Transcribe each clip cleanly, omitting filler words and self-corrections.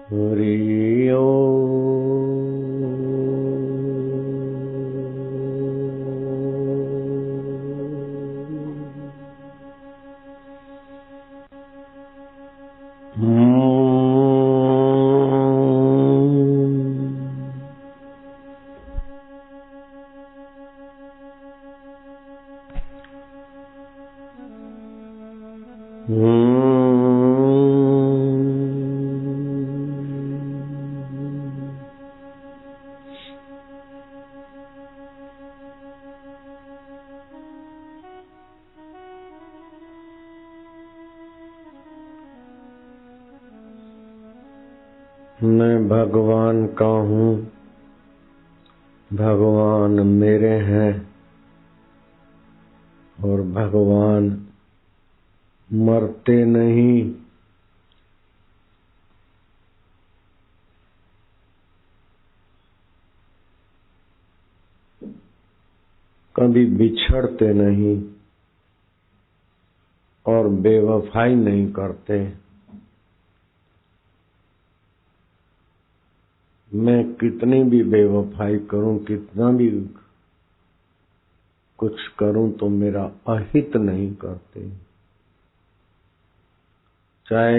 हरि मैं भगवान का हूँ, भगवान मेरे हैं और भगवान मरते नहीं। कभी बिछड़ते नहीं और बेवफाई नहीं करते। मैं कितनी भी बेवफाई करूं, कितना भी कुछ करूं तो मेरा अहित नहीं करते। चाहे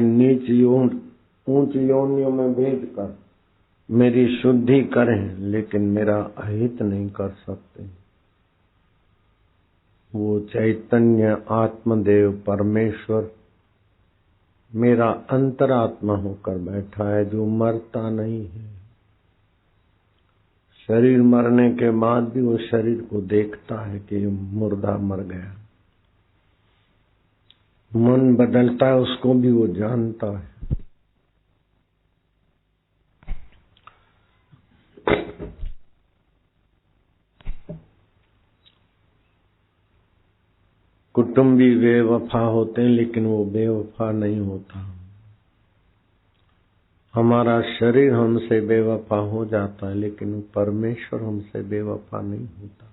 ऊंच योनियों में भेज कर मेरी शुद्धि करें, लेकिन मेरा अहित नहीं कर सकते। वो चैतन्य आत्मदेव परमेश्वर मेरा अंतरात्मा होकर बैठा है, जो मरता नहीं है। शरीर मरने के बाद भी वो शरीर को देखता है कि मुर्दा मर गया। मन बदलता है, उसको भी वो जानता है। कुटुंबी बेवफा होते हैं, लेकिन वो बेवफा नहीं होता। हमारा शरीर हमसे बेवफा हो जाता है, लेकिन परमेश्वर हमसे बेवफा नहीं होता।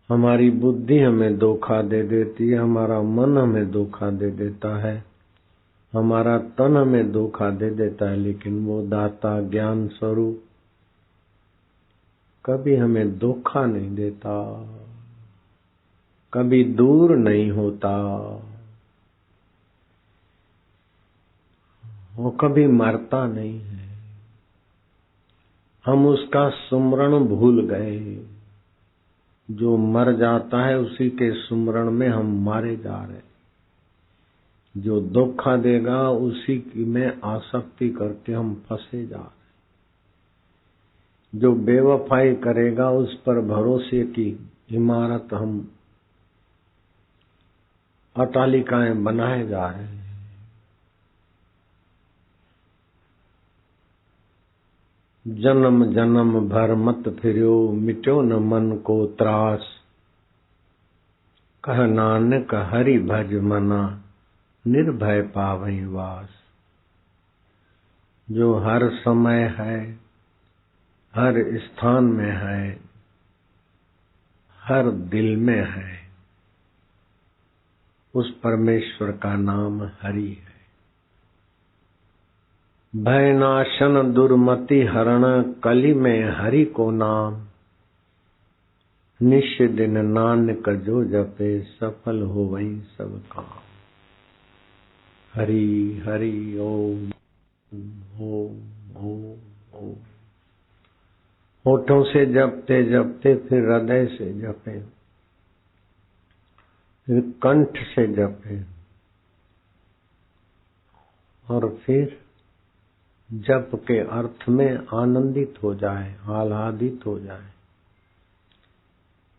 हमारी बुद्धि हमें धोखा दे देती है, हमारा मन हमें धोखा दे देता है, हमारा तन हमें धोखा दे देता है, लेकिन वो दाता ज्ञान स्वरूप कभी हमें धोखा नहीं देता, कभी दूर नहीं होता, वो कभी मरता नहीं है। हम उसका सुमरण भूल गए। जो मर जाता है उसी के सुमरण में हम मारे जा रहे। जो धोखा देगा उसी की में आसक्ति करके हम फंसे जा रहे। जो बेवफाई करेगा उस पर भरोसे की इमारत हम अट्टालिकाएं बनाए जा रहे हैं। जन्म जन्म भर मत फिर्यो, मिट्यो न मन को त्रास। कह नानक हरि भज मना, निर्भय पावई वास। जो हर समय है, हर स्थान में है, हर दिल में है, उस परमेश्वर का नाम हरि है। भय नाशन दुर्मति हरण, कलि में हरि को नाम। निश दिन नानक जो जपे, सफल हो वही सब काम। हरि हरि ओम ओम ओम ओम। होठों से जपते जपते फिर हृदय से जपे, फिर कंठ से जपे, और फिर जप के अर्थ में आनंदित हो जाए, आह्लादित हो जाए।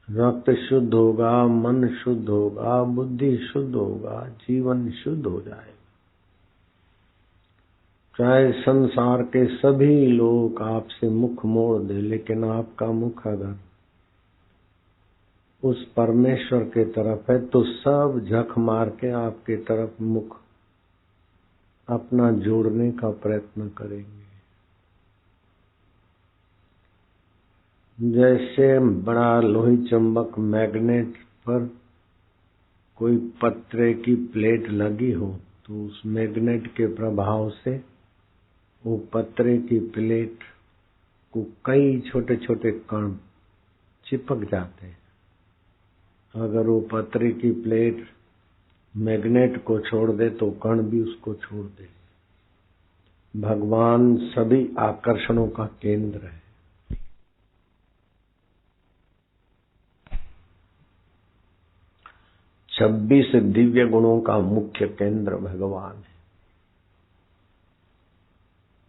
रक्त शुद्ध होगा, मन शुद्ध होगा, बुद्धि शुद्ध होगा, जीवन शुद्ध हो जाएगा। चाहे संसार के सभी लोग आपसे मुख मोड़ दे, लेकिन आपका मुख अगर उस परमेश्वर के तरफ है तो सब झक मार के आपके तरफ मुख अपना जोड़ने का प्रयत्न करेंगे। जैसे बड़ा लोही चुंबक मैग्नेट पर कोई पत्रे की प्लेट लगी हो, तो उस मैग्नेट के प्रभाव से वो पत्रे की प्लेट को कई छोटे छोटे कण चिपक जाते हैं। अगर वो पत्रे की प्लेट मैग्नेट को छोड़ दे तो कण भी उसको छोड़ दे। भगवान सभी आकर्षणों का केंद्र है। छब्बीस दिव्य गुणों का मुख्य केंद्र भगवान है।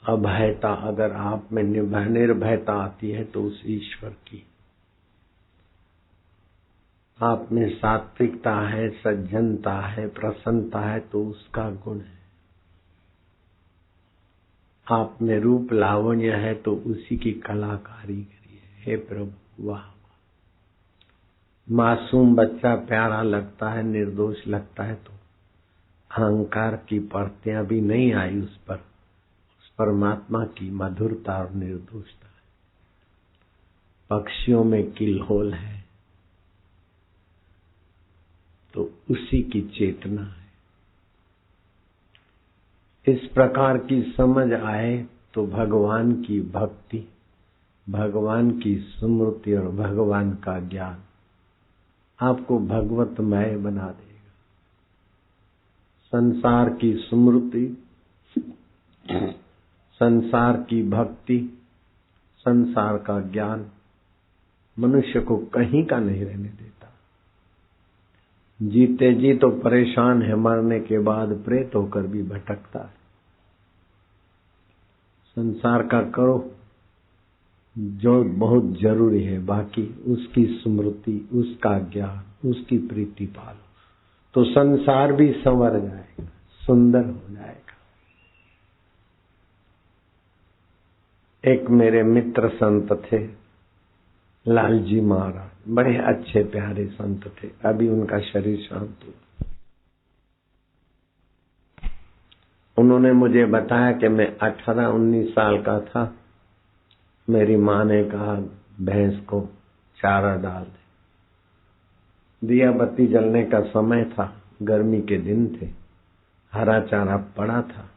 अभयता अगर आप में निर्भयता आती है तो उस ईश्वर की। आप में सात्विकता है, सज्जनता है, प्रसन्नता है तो उसका गुण है। आप में रूप लावण्य है तो उसी की कलाकारी करिए। हे प्रभु, वाह। मासूम बच्चा प्यारा लगता है, निर्दोष लगता है तो अहंकार की परतियां भी नहीं आई उस पर। उस परमात्मा की मधुरता और निर्दोषता है। पक्षियों में किलहोल है तो उसी की चेतना है। इस प्रकार की समझ आए तो भगवान की भक्ति, भगवान की स्मृति और भगवान का ज्ञान आपको भगवतमय बना देगा। संसार की स्मृति, संसार की भक्ति, संसार का ज्ञान मनुष्य को कहीं का नहीं रहने देता। जीते जी तो परेशान है, मरने के बाद प्रेत होकर भी भटकता है। संसार का करो जो बहुत जरूरी है, बाकी उसकी स्मृति, उसका ज्ञान, उसकी प्रीति पालो तो संसार भी संवर जाएगा, सुंदर हो जाएगा। एक मेरे मित्र संत थे, लालजी महाराज, बड़े अच्छे प्यारे संत थे। अभी उनका शरीर शांत हुआ। उन्होंने मुझे बताया कि मैं 18-19 साल का था। मेरी माँ ने कहा भैंस को चारा डाल दे। दिया बत्ती जलने का समय था, गर्मी के दिन थे, हरा चारा पड़ा था।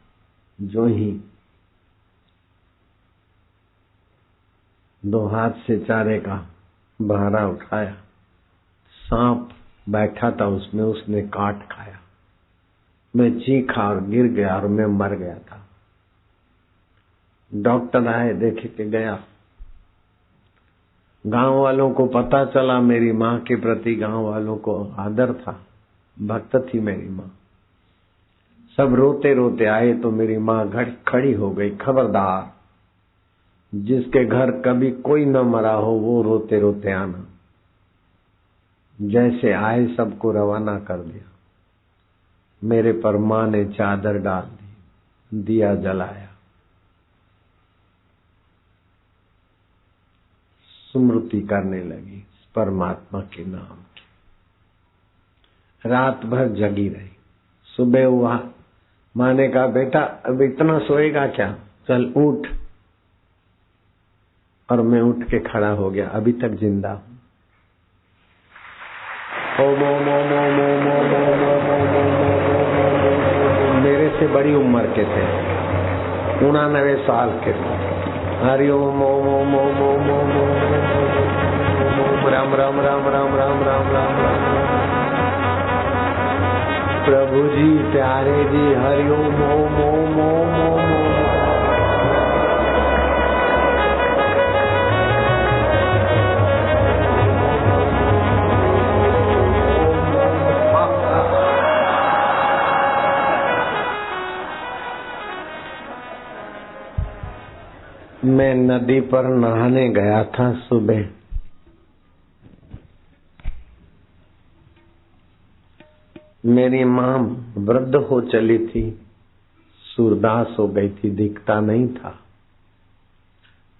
जो ही 2 हाथ से चारे का बहारा उठाया, सांप बैठा था उसमें, उसने काट खाया। मैं चीखा और गिर गया और मैं मर गया था। डॉक्टर आए, देखे के गया। गांव वालों को पता चला, मेरी माँ के प्रति गांव वालों को आदर था, भक्त थी मेरी माँ। सब रोते रोते आए तो मेरी माँ खड़ी हो गई, खबरदार जिसके घर कभी कोई न मरा हो वो रोते रोते आना। जैसे आए सबको रवाना कर दिया। मेरे पर माँ ने चादर डाल दी, दिया जलाया, स्मृति करने लगी परमात्मा के नाम की। रात भर जगी रही। सुबह हुआ, माँ ने कहा बेटा अब इतना सोएगा क्या, चल उठ। और मैं उठ के खड़ा हो गया, अभी तक जिंदा हूं। ओम ओम ओम ओम ओम ओम ओम ओम ओम। मेरे से बड़ी उम्र के थे, 89 साल के थे। हरि ओम ओम ओम ओम ओम ओम ओम। राम राम राम राम राम राम राम राम। प्रभु जी, प्यारे जी, हरि ओम ओम ओम ओम ओम। मैं नदी पर नहाने गया था सुबह। मेरी माँ वृद्ध हो चली थी, सूरदास हो गई थी, दिखता नहीं था।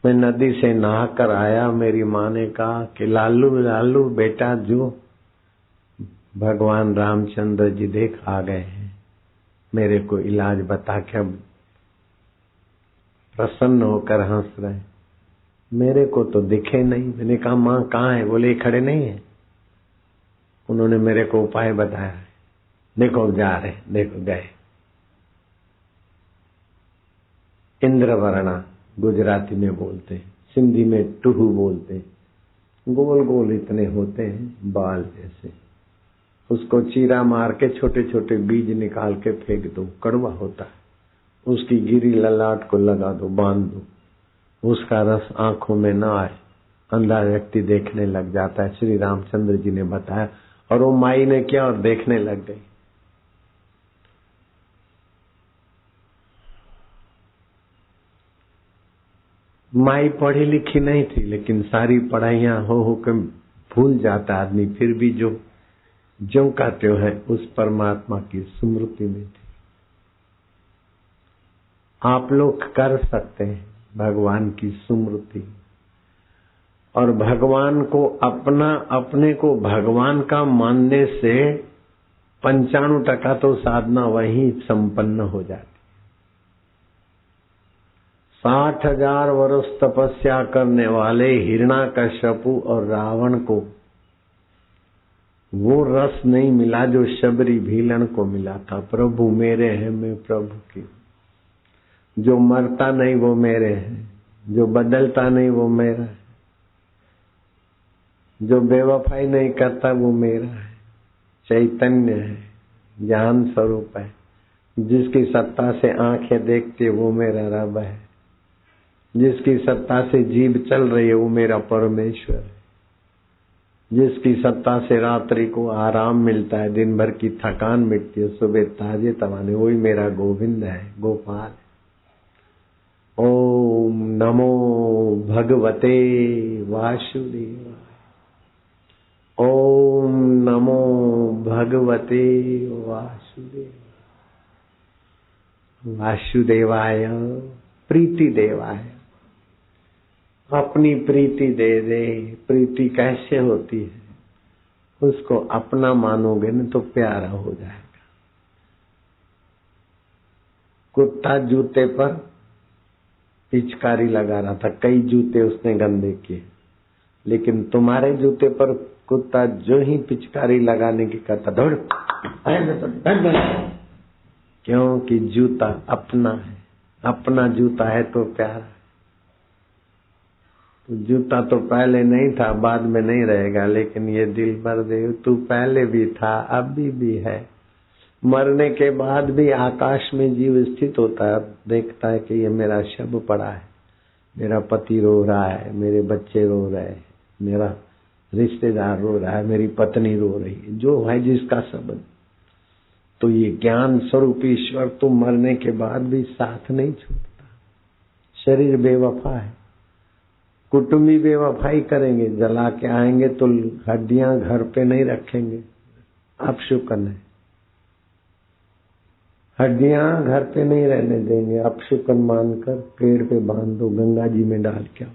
मैं नदी से नहा कर आया। मेरी माँ ने कहा कि लालू लालू बेटा, जो भगवान रामचंद्र जी देख आ गए हैं, मेरे को इलाज बता। क्या प्रसन्न होकर हंस रहे। मेरे को तो दिखे नहीं। मैंने कहा माँ कहाँ है? बोले खड़े नहीं है। उन्होंने मेरे को उपाय बताया, देखो जा रहे, देखो गए। इंद्रवर्णा गुजराती में बोलते हैं, सिंधी में टूहू बोलते हैं। गोल गोल इतने होते हैं बाल जैसे, उसको चीरा मार के छोटे छोटे बीज निकाल के फेंक दो, कड़वा होता है। उसकी गिरी ललाट को लगा दो, बांध दो, उसका रस आंखों में न आए, अंधा व्यक्ति देखने लग जाता है। श्री रामचंद्र जी ने बताया, और वो माई ने किया और देखने लग गई। माई पढ़ी लिखी नहीं थी, लेकिन सारी पढ़ाइयां हो के भूल जाता आदमी, फिर भी जो का त्यों है उस परमात्मा की स्मृति में थी। आप लोग कर सकते हैं भगवान की स्मृति, और भगवान को अपने को भगवान का मानने से 95% तो साधना वहीं संपन्न हो जाती। 60,000 वर्ष तपस्या करने वाले हिरण्याकश्यपु और रावण को वो रस नहीं मिला जो शबरी भीलन को मिला था। प्रभु मेरे हैं, मैं प्रभु की। जो मरता नहीं वो मेरे है, जो बदलता नहीं वो मेरा है, जो बेवफाई नहीं करता वो मेरा है। चैतन्य है, ज्ञान स्वरूप है, जिसकी सत्ता से आंखें देखती है वो मेरा रब है, जिसकी सत्ता से जीभ चल रही है वो मेरा परमेश्वर है, जिसकी सत्ता से रात्रि को आराम मिलता है, दिन भर की थकान मिटती है, सुबह ताजे तवाने, वही मेरा गोविंद है, गोपाल। ओम नमो भगवते वासुदेवाय। ओम नमो भगवते वासुदेवाय। वासुदेवाय प्रीति देवाय। अपनी प्रीति दे दे। प्रीति कैसे होती है? उसको अपना मानोगे न तो प्यारा हो जाएगा। कुत्ता जूते पर पिचकारी लगा रहा था, कई जूते उसने गंदे किए, लेकिन तुम्हारे जूते पर कुत्ता जो ही पिचकारी लगाने की करता, दौड़, क्योंकि जूता अपना है। अपना जूता है तो प्यारा। तो जूता तो पहले नहीं था, बाद में नहीं रहेगा, लेकिन ये दिल भर दे, तू पहले भी था, अभी भी है। मरने के बाद भी आकाश में जीव स्थित होता है, देखता है कि ये मेरा शव पड़ा है, मेरा पति रो रहा है, मेरे बच्चे रो रहे हैं, मेरा रिश्तेदार रो रहा है, मेरी पत्नी रो रही है, जो है जिसका संबंध। तो ये ज्ञान स्वरूप ईश्वर तो मरने के बाद भी साथ नहीं छोड़ता। शरीर बेवफा है, कुटुंबी बेवफाई करेंगे, जला के आएंगे तो हड्डियां घर पे नहीं रखेंगे, अपशुकन है। हड्डियां घर पे नहीं रहने देंगे, अपशुकन मानकर पेड़ पे बांध दो, गंगा जी में डाल के आओ।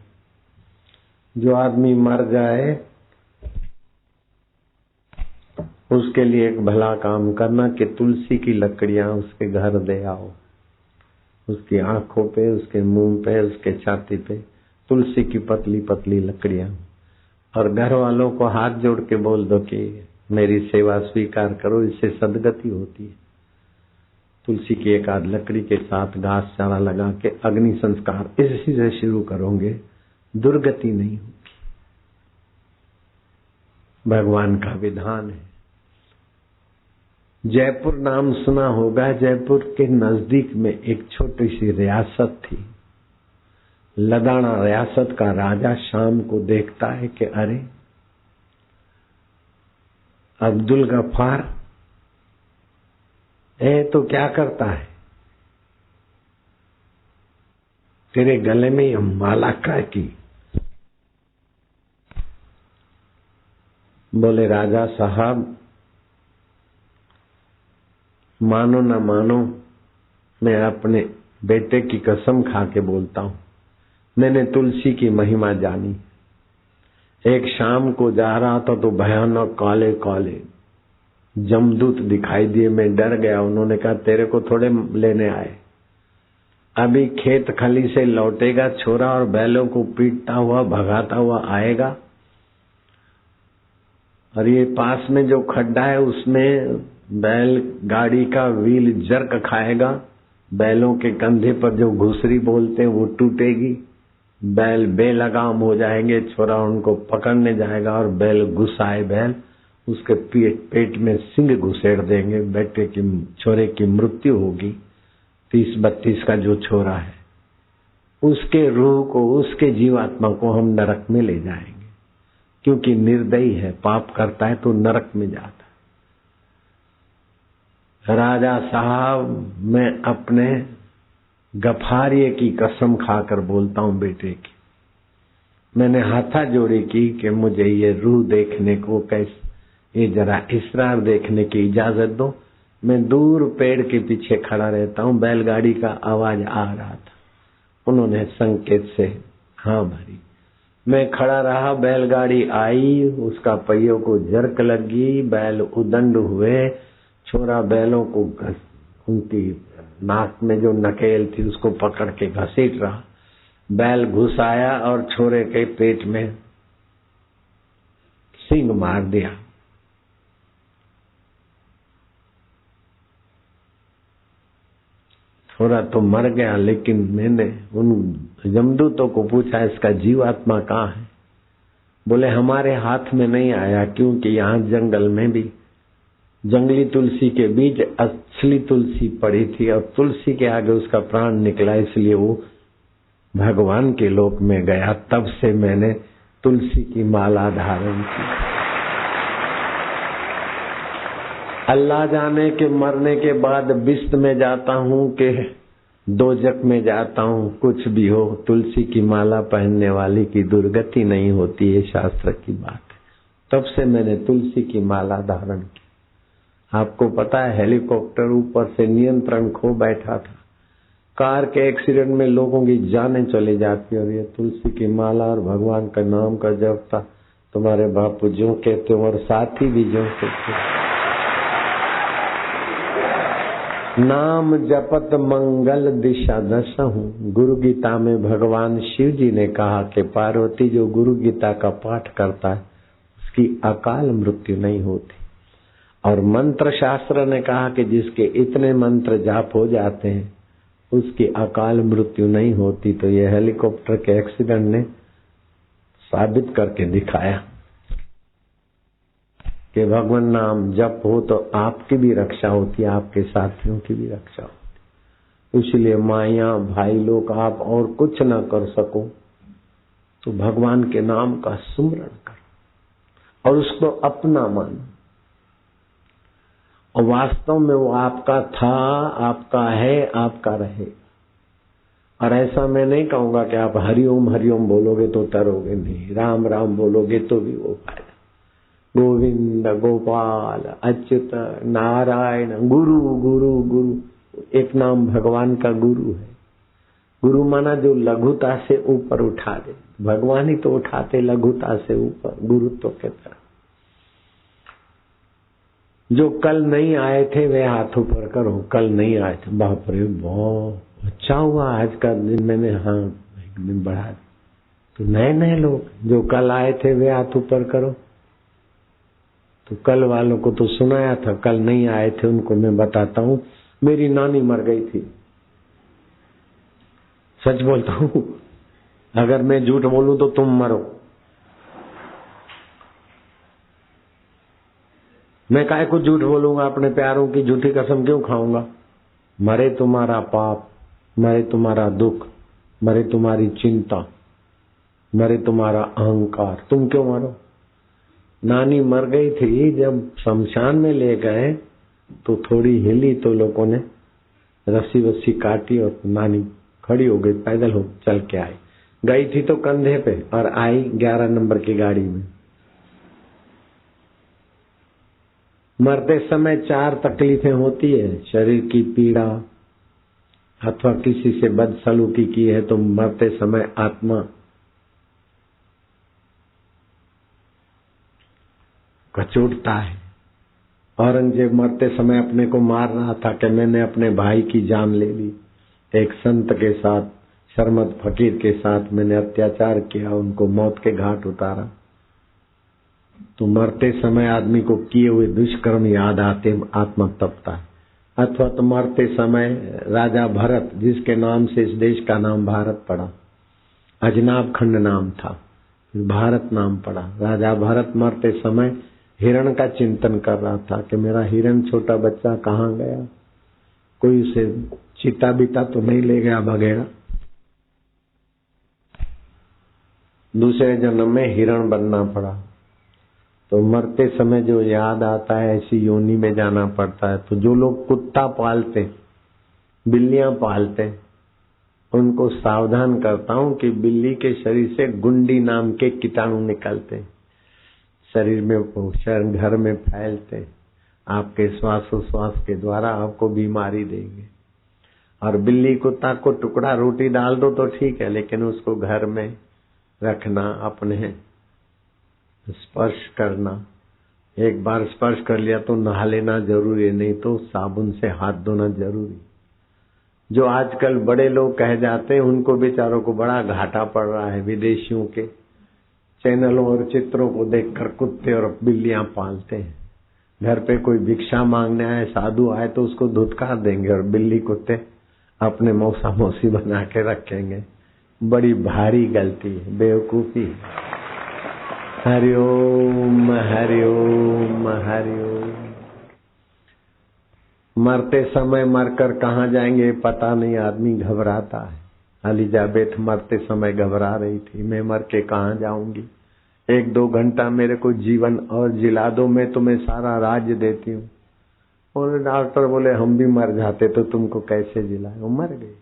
जो आदमी मर जाए उसके लिए एक भला काम करना कि तुलसी की लकड़ियां उसके घर दे आओ। उसकी आंखों पे, उसके मुंह पे, उसके छाती पे तुलसी की पतली पतली लकड़ियां, और घर वालों को हाथ जोड़ के बोल दो कि मेरी सेवा स्वीकार करो, इससे सदगति होती है। तुलसी की एक आध लकड़ी के साथ घास चारा लगा के अग्नि संस्कार इसी से शुरू करोगे, दुर्गति नहीं होगी। भगवान का विधान है। जयपुर नाम सुना होगा, जयपुर के नजदीक में एक छोटी सी रियासत थी। लदाना रियासत का राजा शाम को देखता है कि अरे अब्दुल गफ्फार तो क्या करता है, तेरे गले में ये माला का की। बोले राजा साहब, मानो न मानो, मैं अपने बेटे की कसम खा के बोलता हूं, मैंने तुलसी की महिमा जानी। एक शाम को जा रहा था तो भयानक काले काले जमदूत दिखाई दिए, मैं डर गया। उन्होंने कहा तेरे को थोड़े लेने आए, अभी खेत खली से लौटेगा छोरा और बैलों को पीटता हुआ भगाता हुआ आएगा, और ये पास में जो खड्डा है उसमें बैल गाड़ी का व्हील जर्क खाएगा, बैलों के कंधे पर जो घुसरी बोलते हैं वो टूटेगी, बैल बेलगाम हो जाएंगे, छोरा उनको पकड़ने जाएगा और बैल गुस्साए बैल उसके पेट में सिंग घुसेड़ देंगे, बेटे की छोरे की मृत्यु होगी। 30-32 का जो छोरा है उसके रूह को, उसके जीवात्मा को हम नरक में ले जाएंगे, क्योंकि निर्दयी है, पाप करता है तो नरक में जाता है। राजा साहब, मैं अपने गफारिये की कसम खाकर बोलता हूं बेटे की, मैंने हाथा जोड़ी की कि मुझे ये रूह देखने को कैसे, ये जरा इसरार देखने की इजाजत दो। मैं दूर पेड़ के पीछे खड़ा रहता हूं, बैलगाड़ी का आवाज आ रहा था, उन्होंने संकेत से हाँ भरी। मैं खड़ा रहा, बैलगाड़ी आई, उसका पहियों को जरक लगी, बैल उदंड हुए, छोरा बैलों को उनकी नाक में जो नकेल थी उसको पकड़ के घसीट रहा, बैल घुस आया और छोरे के पेट में सींग मार दिया। छोरा तो मर गया, लेकिन मैंने उन यमदूतों को पूछा इसका जीवात्मा कहाँ है? बोले हमारे हाथ में नहीं आया, क्योंकि यहाँ जंगल में भी जंगली तुलसी के बीच असली तुलसी पड़ी थी और तुलसी के आगे उसका प्राण निकला, इसलिए वो भगवान के लोक में गया। तब से मैंने तुलसी की माला धारण की। अल्लाह जाने के मरने के बाद बिस्त में जाता हूँ कि दोजक में जाता हूँ, कुछ भी हो, तुलसी की माला पहनने वाली की दुर्गति नहीं होती, ये शास्त्र की बात है। तब से मैंने तुलसी की माला धारण की। आपको पता है हेलीकॉप्टर ऊपर से नियंत्रण खो बैठा था, कार के एक्सीडेंट में लोगों की जानें चली जाती, और ये तुलसी की माला और भगवान का नाम का जप था। तुम्हारे बापू जो कहते और साथी भी जो कहते, नाम जपत मंगल दिशा दशहूं। गुरु गीता में भगवान शिव जी ने कहा कि पार्वती जो गुरु गीता का पाठ करता है उसकी अकाल मृत्यु नहीं होती, और मंत्र शास्त्र ने कहा कि जिसके इतने मंत्र जाप हो जाते हैं उसकी अकाल मृत्यु नहीं होती। तो ये हेलीकॉप्टर के एक्सीडेंट ने साबित करके दिखाया कि भगवान नाम जप हो तो आपकी भी रक्षा होती है, आपके साथियों की भी रक्षा होती। इसलिए माया भाई लोग आप और कुछ ना कर सको तो भगवान के नाम का सुमरण करो और उसको अपना मानो, और वास्तव में वो आपका था, आपका है, आपका रहे। और ऐसा मैं नहीं कहूंगा कि आप हरिओम बोलोगे तो तरोगे, नहीं, राम राम बोलोगे तो भी वो फायदा। गोविंद गोपाल अच्युत नारायण गुरु गुरु गुरु, एक नाम भगवान का गुरु है। गुरु माना जो लघुता से ऊपर उठा दे, भगवान ही तो उठाते लघुता से ऊपर, गुरुत्व के तरफ। जो कल नहीं आए थे वे हाथ ऊपर करो, कल नहीं आए थे, बाप रे बहुत अच्छा हुआ आज का दिन मैंने हाँ एक दिन बढ़ा। तो नए नए लोग जो कल आए थे वे हाथ ऊपर करो। तो कल वालों को तो सुनाया था, कल नहीं आए थे उनको मैं बताता हूँ। मेरी नानी मर गई थी, सच बोलता हूँ, अगर मैं झूठ बोलूं तो तुम मरो। मैं काहे को झूठ बोलूंगा, अपने प्यारों की झूठी कसम क्यों खाऊंगा। मरे तुम्हारा पाप, मरे तुम्हारा दुख, मरे तुम्हारी चिंता, मरे तुम्हारा अहंकार, तुम क्यों मरो। नानी मर गई थी, जब शमशान में ले गए तो थोड़ी हिली तो लोगों ने रस्सी वस्सी काटी और नानी खड़ी हो गई, पैदल हो चल के आई। गई थी तो कंधे पे और आई 11 नंबर की गाड़ी में। मरते समय 4 तकलीफें होती है, शरीर की पीड़ा अथवा किसी से बदसलूकी की है तो मरते समय आत्मा कचोटता है। औरंगजेब मरते समय अपने को मार रहा था कि मैंने अपने भाई की जान ले ली। एक संत के साथ, शर्मद फकीर के साथ मैंने अत्याचार किया, उनको मौत के घाट उतारा। तो मरते समय आदमी को किए हुए दुष्कर्म याद आते आत्मा तपता है। अथवा तो मरते समय राजा भरत, जिसके नाम से इस देश का नाम भारत पड़ा, अजनाब खंड नाम था, फिर भारत नाम पड़ा। राजा भरत मरते समय हिरण का चिंतन कर रहा था कि मेरा हिरण छोटा बच्चा कहाँ गया, कोई उसे चीता बीता तो नहीं ले गया वगैरह। दूसरे जन्म में हिरण बनना पड़ा। तो मरते समय जो याद आता है ऐसी योनि में जाना पड़ता है। तो जो लोग कुत्ता पालते, बिल्लियां पालते, उनको सावधान करता हूं कि बिल्ली के शरीर से गुंडी नाम के कीटाणु निकलते, शरीर में घर में फैलते, आपके श्वासोश्वास के द्वारा आपको बीमारी देंगे। और बिल्ली कुत्ता को टुकड़ा रोटी डाल दो तो ठीक है, लेकिन उसको घर में रखना, अपने स्पर्श करना, एक बार स्पर्श कर लिया तो नहा लेना जरूरी है, नहीं तो साबुन से हाथ धोना जरूरी। जो आजकल बड़े लोग कह जाते हैं उनको बेचारों को बड़ा घाटा पड़ रहा है। विदेशियों के चैनलों और चित्रों को देखकर कुत्ते और बिल्लियां पालते हैं। घर पे कोई भिक्षा मांगने आए, साधु आए तो उसको धुतकार देंगे और बिल्ली कुत्ते अपने मौसा मौसी बना के रखेंगे। बड़ी भारी गलती है, बेवकूफी। हरिओम हरिओम हरिओम। मरते समय मरकर कहाँ जाएंगे पता नहीं, आदमी घबराता है। एलिजाबेथ मरते समय घबरा रही थी, मैं मर के कहाँ जाऊंगी, 1-2 घंटा मेरे को जीवन और जिला दो, मैं तुम्हें सारा राज्य देती हूँ। और डॉक्टर बोले हम भी मर जाते तो तुमको कैसे जिलाए, वो मर गए।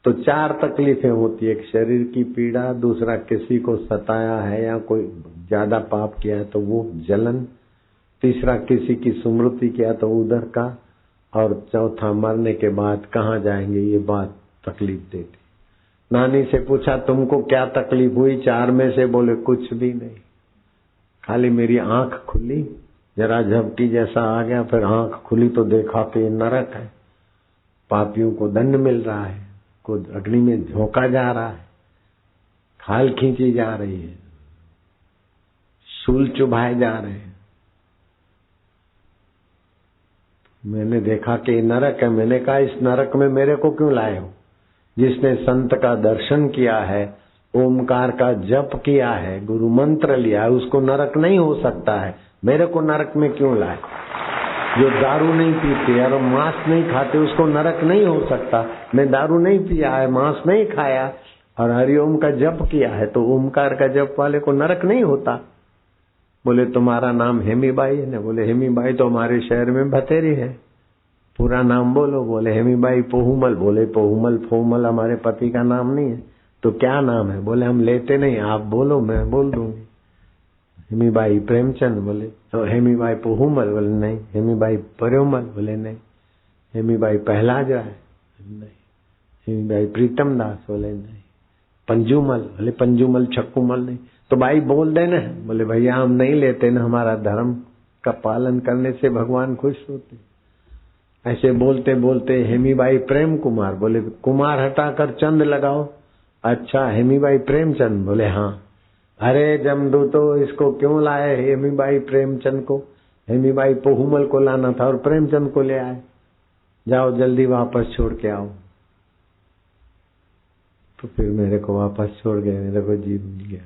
तो 4 तकलीफें होती है, एक शरीर की पीड़ा, दूसरा किसी को सताया है या कोई ज्यादा पाप किया है तो वो जलन, तीसरा किसी की स्मृति किया तो उधर का, और चौथा मरने के बाद कहाँ जाएंगे, ये बात तकलीफ देती। नानी से पूछा तुमको क्या तकलीफ हुई, 4 में से बोले कुछ भी नहीं, खाली मेरी आंख खुली, जरा झपकी जैसा आ गया, फिर आंख खुली तो देखा कि ये नरक है, पापियों को दंड मिल रहा है, को अग्नि में झोंका जा रहा है, खाल खींची जा रही है, शूल चुभाए जा रहे हैं। मैंने देखा कि नरक है। मैंने कहा इस नरक में मेरे को क्यों लाए हो? जिसने संत का दर्शन किया है, ओमकार का जप किया है, गुरु मंत्र लिया है, उसको नरक नहीं हो सकता है, मेरे को नरक में क्यों लाए? जो दारू नहीं पीते और मांस नहीं खाते उसको नरक नहीं हो सकता। मैं दारू नहीं पिया है, मांस नहीं खाया और हरिओम का जप किया है, तो ओमकार का जप वाले को नरक नहीं होता। बोले तुम्हारा नाम हेमीबाई है ना? बोले हेमीबाई तो हमारे शहर में बतेरी है, पूरा नाम बोलो। बोले हेमीबाई पोहुमल। बोले पोहुमल फोमल हमारे पति का नाम नहीं है, तो क्या नाम है? बोले हम लेते नहीं, आप बोलो मैं बोल दूंगी। हेमीबाई प्रेमचंद। बोले तो हेमीबाई पोहुमल। बोले नहीं। हेमीबाई पर्योमल। बोले नहीं। हेमीबाई पहलाज राय। नहीं। हेमीबाई प्रीतम दास। बोले नहीं। पंजूमल। बोले पंजूमल छक्कूमल नहीं। तो भाई बोल देना। बोले भैया हम नहीं लेते ना, हमारा धर्म का पालन करने से भगवान खुश होते। ऐसे बोलते बोलते हेमीबाई प्रेम कुमार। बोले कुमार हटाकर चंद लगाओ। अच्छा हेमीबाई प्रेमचंद। बोले हाँ। अरे जमदूतो इसको क्यों लाए हेमीबाई प्रेमचंद को? हेमीबाई पोहुमल को लाना था और प्रेमचंद को ले आए। जाओ जल्दी वापस छोड़ के आओ। तो फिर मेरे को वापस छोड़ गए, मेरे को जीव मिल गया।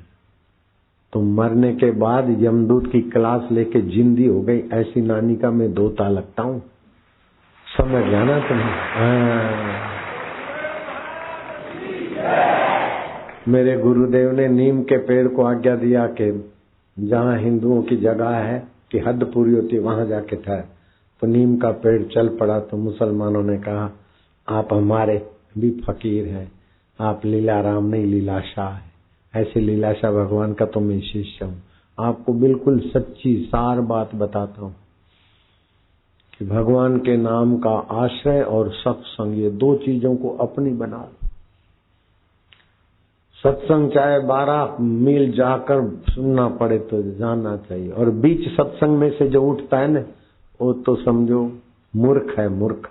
तो मरने के बाद यमदूत की क्लास लेके जिंदी हो गई, ऐसी नानी का मैं दोता लगता हूँ। समझ जाना तुम्हें। मेरे गुरुदेव ने नीम के पेड़ को आज्ञा दिया कि जहाँ हिंदुओं की जगह है कि हद पूरी होती है वहां जाके ठहर। तो नीम का पेड़ चल पड़ा। तो मुसलमानों ने कहा आप हमारे भी फकीर हैं, आप लीलाराम नहीं लीलाशाह है। ऐसे लीलाशाह भगवान का तो मैं शिष्य हूँ। आपको बिल्कुल सच्ची सार बात बताता हूँ कि भगवान के नाम का आश्रय और सत्संग, ये 2 चीजों को अपनी बना लो। सत्संग चाहे 12 मील जाकर सुनना पड़े तो जाना चाहिए। और बीच सत्संग में से जो उठता है ना, वो तो समझो मूर्ख है, मूर्ख।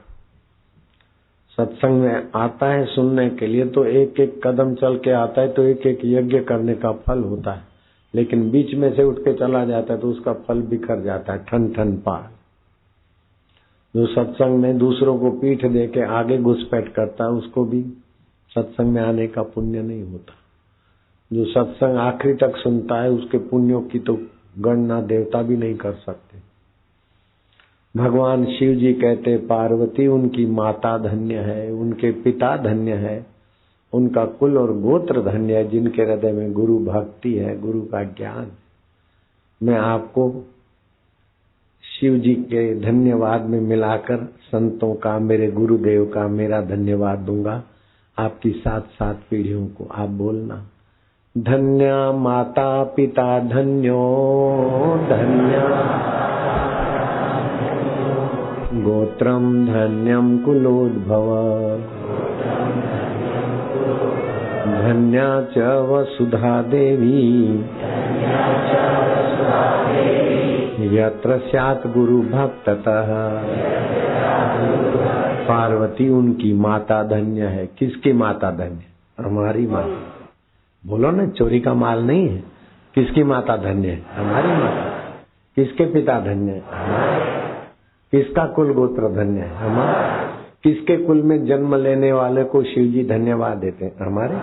सत्संग में आता है सुनने के लिए तो एक एक कदम चल के आता है, तो एक एक यज्ञ करने का फल होता है। लेकिन बीच में से उठ के चला जाता है तो उसका फल बिखर जाता है, ठन ठन पार। जो सत्संग में दूसरों को पीठ दे के आगे घुसपैठ करता है उसको भी सत्संग में आने का पुण्य नहीं होता। जो सत्संग आखिरी तक सुनता है उसके पुण्यों की तो गणना देवता भी नहीं कर सकते। भगवान शिव जी कहते पार्वती उनकी माता धन्य है, उनके पिता धन्य है, उनका कुल और गोत्र धन्य है, जिनके हृदय में गुरु भक्ति है, गुरु का ज्ञान। मैं आपको शिव जी के धन्यवाद में मिलाकर संतों का, मेरे गुरुदेव का मेरा धन्यवाद दूंगा आपकी 7 पीढ़ियों को। आप बोलना, धन्य माता पिता धन्यो धन्य गोत्रम धन्यम कुलोद्भव धन्या च वसुधा देवी यत्र स्यात् गुरु भक्ततः। पार्वती उनकी माता धन्य है। किसकी माता धन्य? हमारी माता। बोलो ना, चोरी का माल नहीं है। किसकी माता धन्य है? हमारी माता। किसके पिता धन्य है? हमारे। किसका कुल गोत्र धन्य है? हमारा। किसके कुल में जन्म लेने वाले को शिव जी धन्यवाद देते हैं? हमारे।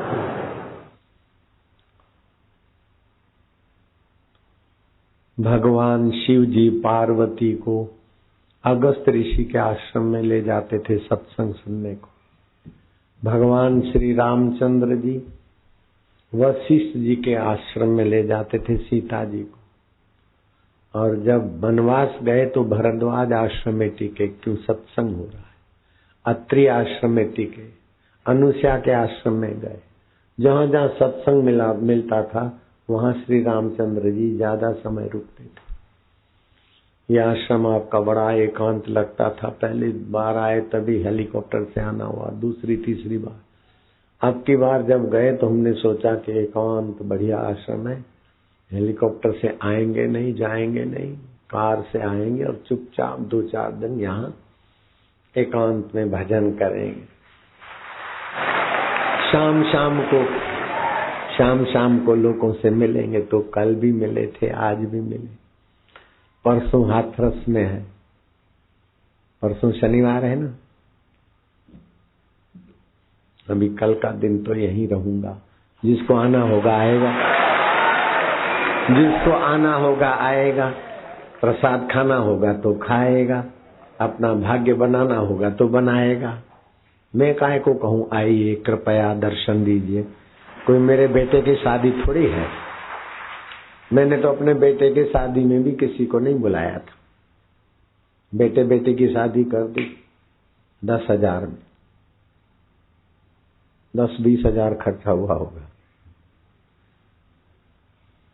भगवान शिव जी पार्वती को अगस्त ऋषि के आश्रम में ले जाते थे सत्संग सुनने को। भगवान श्री रामचंद्र जी वशिष्ठ जी के आश्रम में ले जाते थे सीता जी को। और जब वनवास गए तो भरद्वाज आश्रम में टिके, क्यों? सत्संग हो रहा है। अत्रि आश्रम में टिके, अनुष्या के आश्रम में गए। जहां जहां सत्संग मिलता था वहां श्री रामचंद्र जी ज्यादा समय रुकते थे। यह आश्रम आपका बड़ा एकांत लगता था। पहली बार आए तभी हेलीकॉप्टर से आना हुआ, दूसरी तीसरी बार। अब की बार जब गए तो हमने सोचा कि एकांत बढ़िया आश्रम है, हेलीकॉप्टर से आएंगे नहीं, जाएंगे नहीं, कार से आएंगे और चुपचाप 2-4 दिन यहाँ एकांत में भजन करेंगे। शाम को लोगों से मिलेंगे। तो कल भी मिले थे, आज भी मिले। परसों हाथरस में है, परसों शनिवार है ना, अभी कल का दिन तो यहीं रहूंगा। जिसको आना होगा आएगा, जिसको आना होगा आएगा, प्रसाद खाना होगा तो खाएगा, अपना भाग्य बनाना होगा तो बनाएगा। मैं काहे को कहूँ आइए कृपया दर्शन दीजिए। कोई मेरे बेटे की शादी थोड़ी है। मैंने तो अपने बेटे की शादी में भी किसी को नहीं बुलाया था। बेटे की शादी कर दी 10,000 में, 10-20 हजार खर्चा हुआ होगा।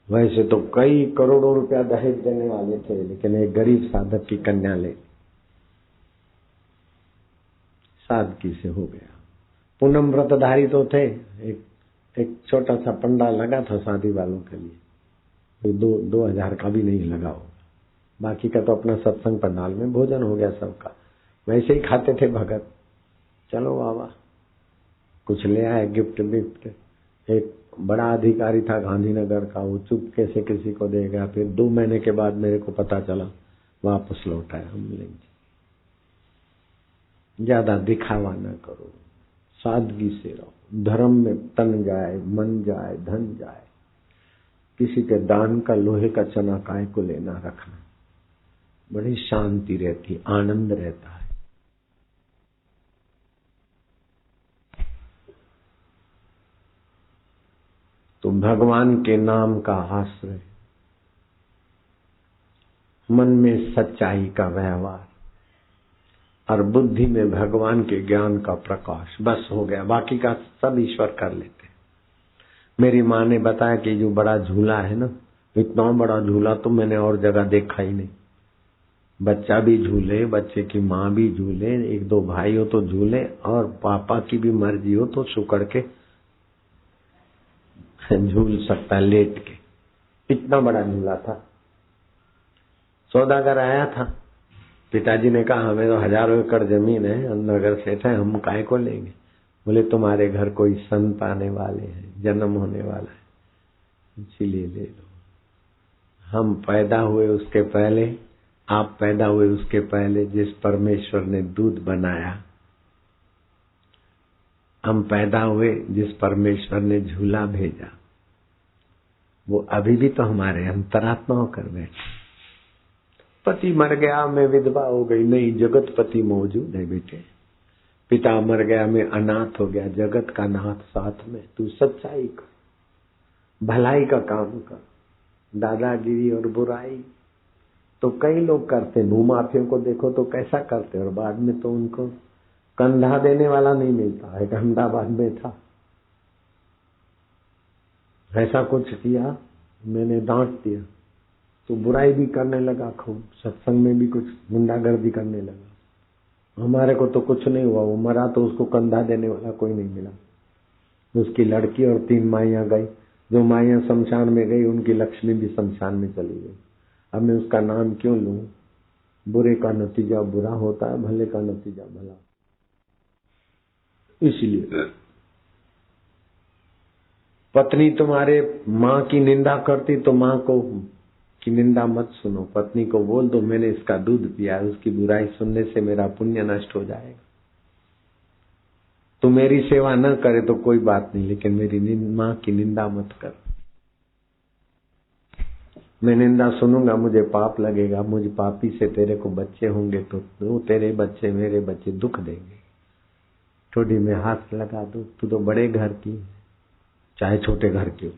वैसे तो कई करोड़ों रुपया दहेज देने वाले थे, लेकिन एक गरीब साधक की कन्या ले सादगी से हो गया। पूनम व्रतधारी तो थे। एक छोटा सा पंडाल लगा था शादी वालों के लिए, 2,000 का भी नहीं लगा होगा। बाकी का तो अपना सत्संग पंडाल में भोजन हो गया सबका। वैसे ही खाते थे भगत। चलो बाबा, कुछ ले आए गिफ्ट विफ्ट। एक बड़ा अधिकारी था गांधीनगर का, वो चुपके से किसी को दे गया। फिर 2 महीने के बाद मेरे को पता चला, वापस लौटाया। हम लेंगे, ज्यादा दिखावा न करो, सादगी से रहो। धर्म में तन जाए, मन जाए, धन जाए, किसी के दान का लोहे का चना काय को लेना रखना। बड़ी शांति रहती, आनंद रहता है। तो भगवान के नाम का आश्रय, मन में सच्चाई का व्यवहार और बुद्धि में भगवान के ज्ञान का प्रकाश, बस हो गया। बाकी का सब ईश्वर कर लेते। मेरी माँ ने बताया कि जो बड़ा झूला है ना, इतना बड़ा झूला तो मैंने और जगह देखा ही नहीं। बच्चा भी झूले, बच्चे की माँ भी झूले, 1-2 भाई हो तो झूले, और पापा की भी मर्जी हो तो सुकड़ के झूल सकता है लेट के। इतना बड़ा झूला था। सौदागर आया था, पिताजी ने कहा हमें तो 1000 एकड़ जमीन है, नगर सेठ है, हम काय को लेंगे। बोले तुम्हारे घर कोई संत आने वाले हैं, जन्म होने वाला है, इसीलिए ले लो। हम पैदा हुए उसके पहले आप पैदा हुए उसके पहले जिस परमेश्वर ने दूध बनाया, हम पैदा हुए जिस परमेश्वर ने झूला भेजा, वो अभी भी तो हमारे अंतरात्मा होकर बैठे। पति मर गया मैं विधवा हो गई, नहीं, जगत पति मौजूद है बेटे। पिता मर गया मैं अनाथ हो गया, जगत का नाथ साथ में। तू सच्चाई कर, भलाई का काम कर। दादागिरी और बुराई तो कई लोग करते, भूमाफियों को देखो तो कैसा करते, और बाद में तो उनको कंधा देने वाला नहीं मिलता है। अहमदाबाद में था, ऐसा कुछ किया, मैंने डांट दिया तो बुराई भी करने लगा, खूब सत्संग में भी कुछ गुंडागर्दी करने लगा। हमारे को तो कुछ नहीं हुआ, वो मरा तो उसको कंधा देने वाला कोई नहीं मिला। उसकी लड़की और 3 माइयां गई, जो माइयां शमशान में गई उनकी लक्ष्मी भी शमशान में चली गई। अब मैं उसका नाम क्यों लूं? बुरे का नतीजा बुरा होता है, भले का नतीजा भला। इसलिए पत्नी तुम्हारे माँ की निंदा करती तो माँ को की निंदा मत सुनो, पत्नी को बोल दो मैंने इसका दूध पिया है, उसकी बुराई सुनने से मेरा पुण्य नष्ट हो जाएगा। तो मेरी सेवा न करे तो कोई बात नहीं, लेकिन मेरी माँ की निंदा मत कर। मैं निंदा सुनूंगा मुझे पाप लगेगा, मुझ पापी से तेरे को बच्चे होंगे तो तेरे बच्चे मेरे बच्चे दुख देंगे। ठोडी में हाथ लगा दो, तू तो बड़े घर की, चाहे छोटे घर की हो,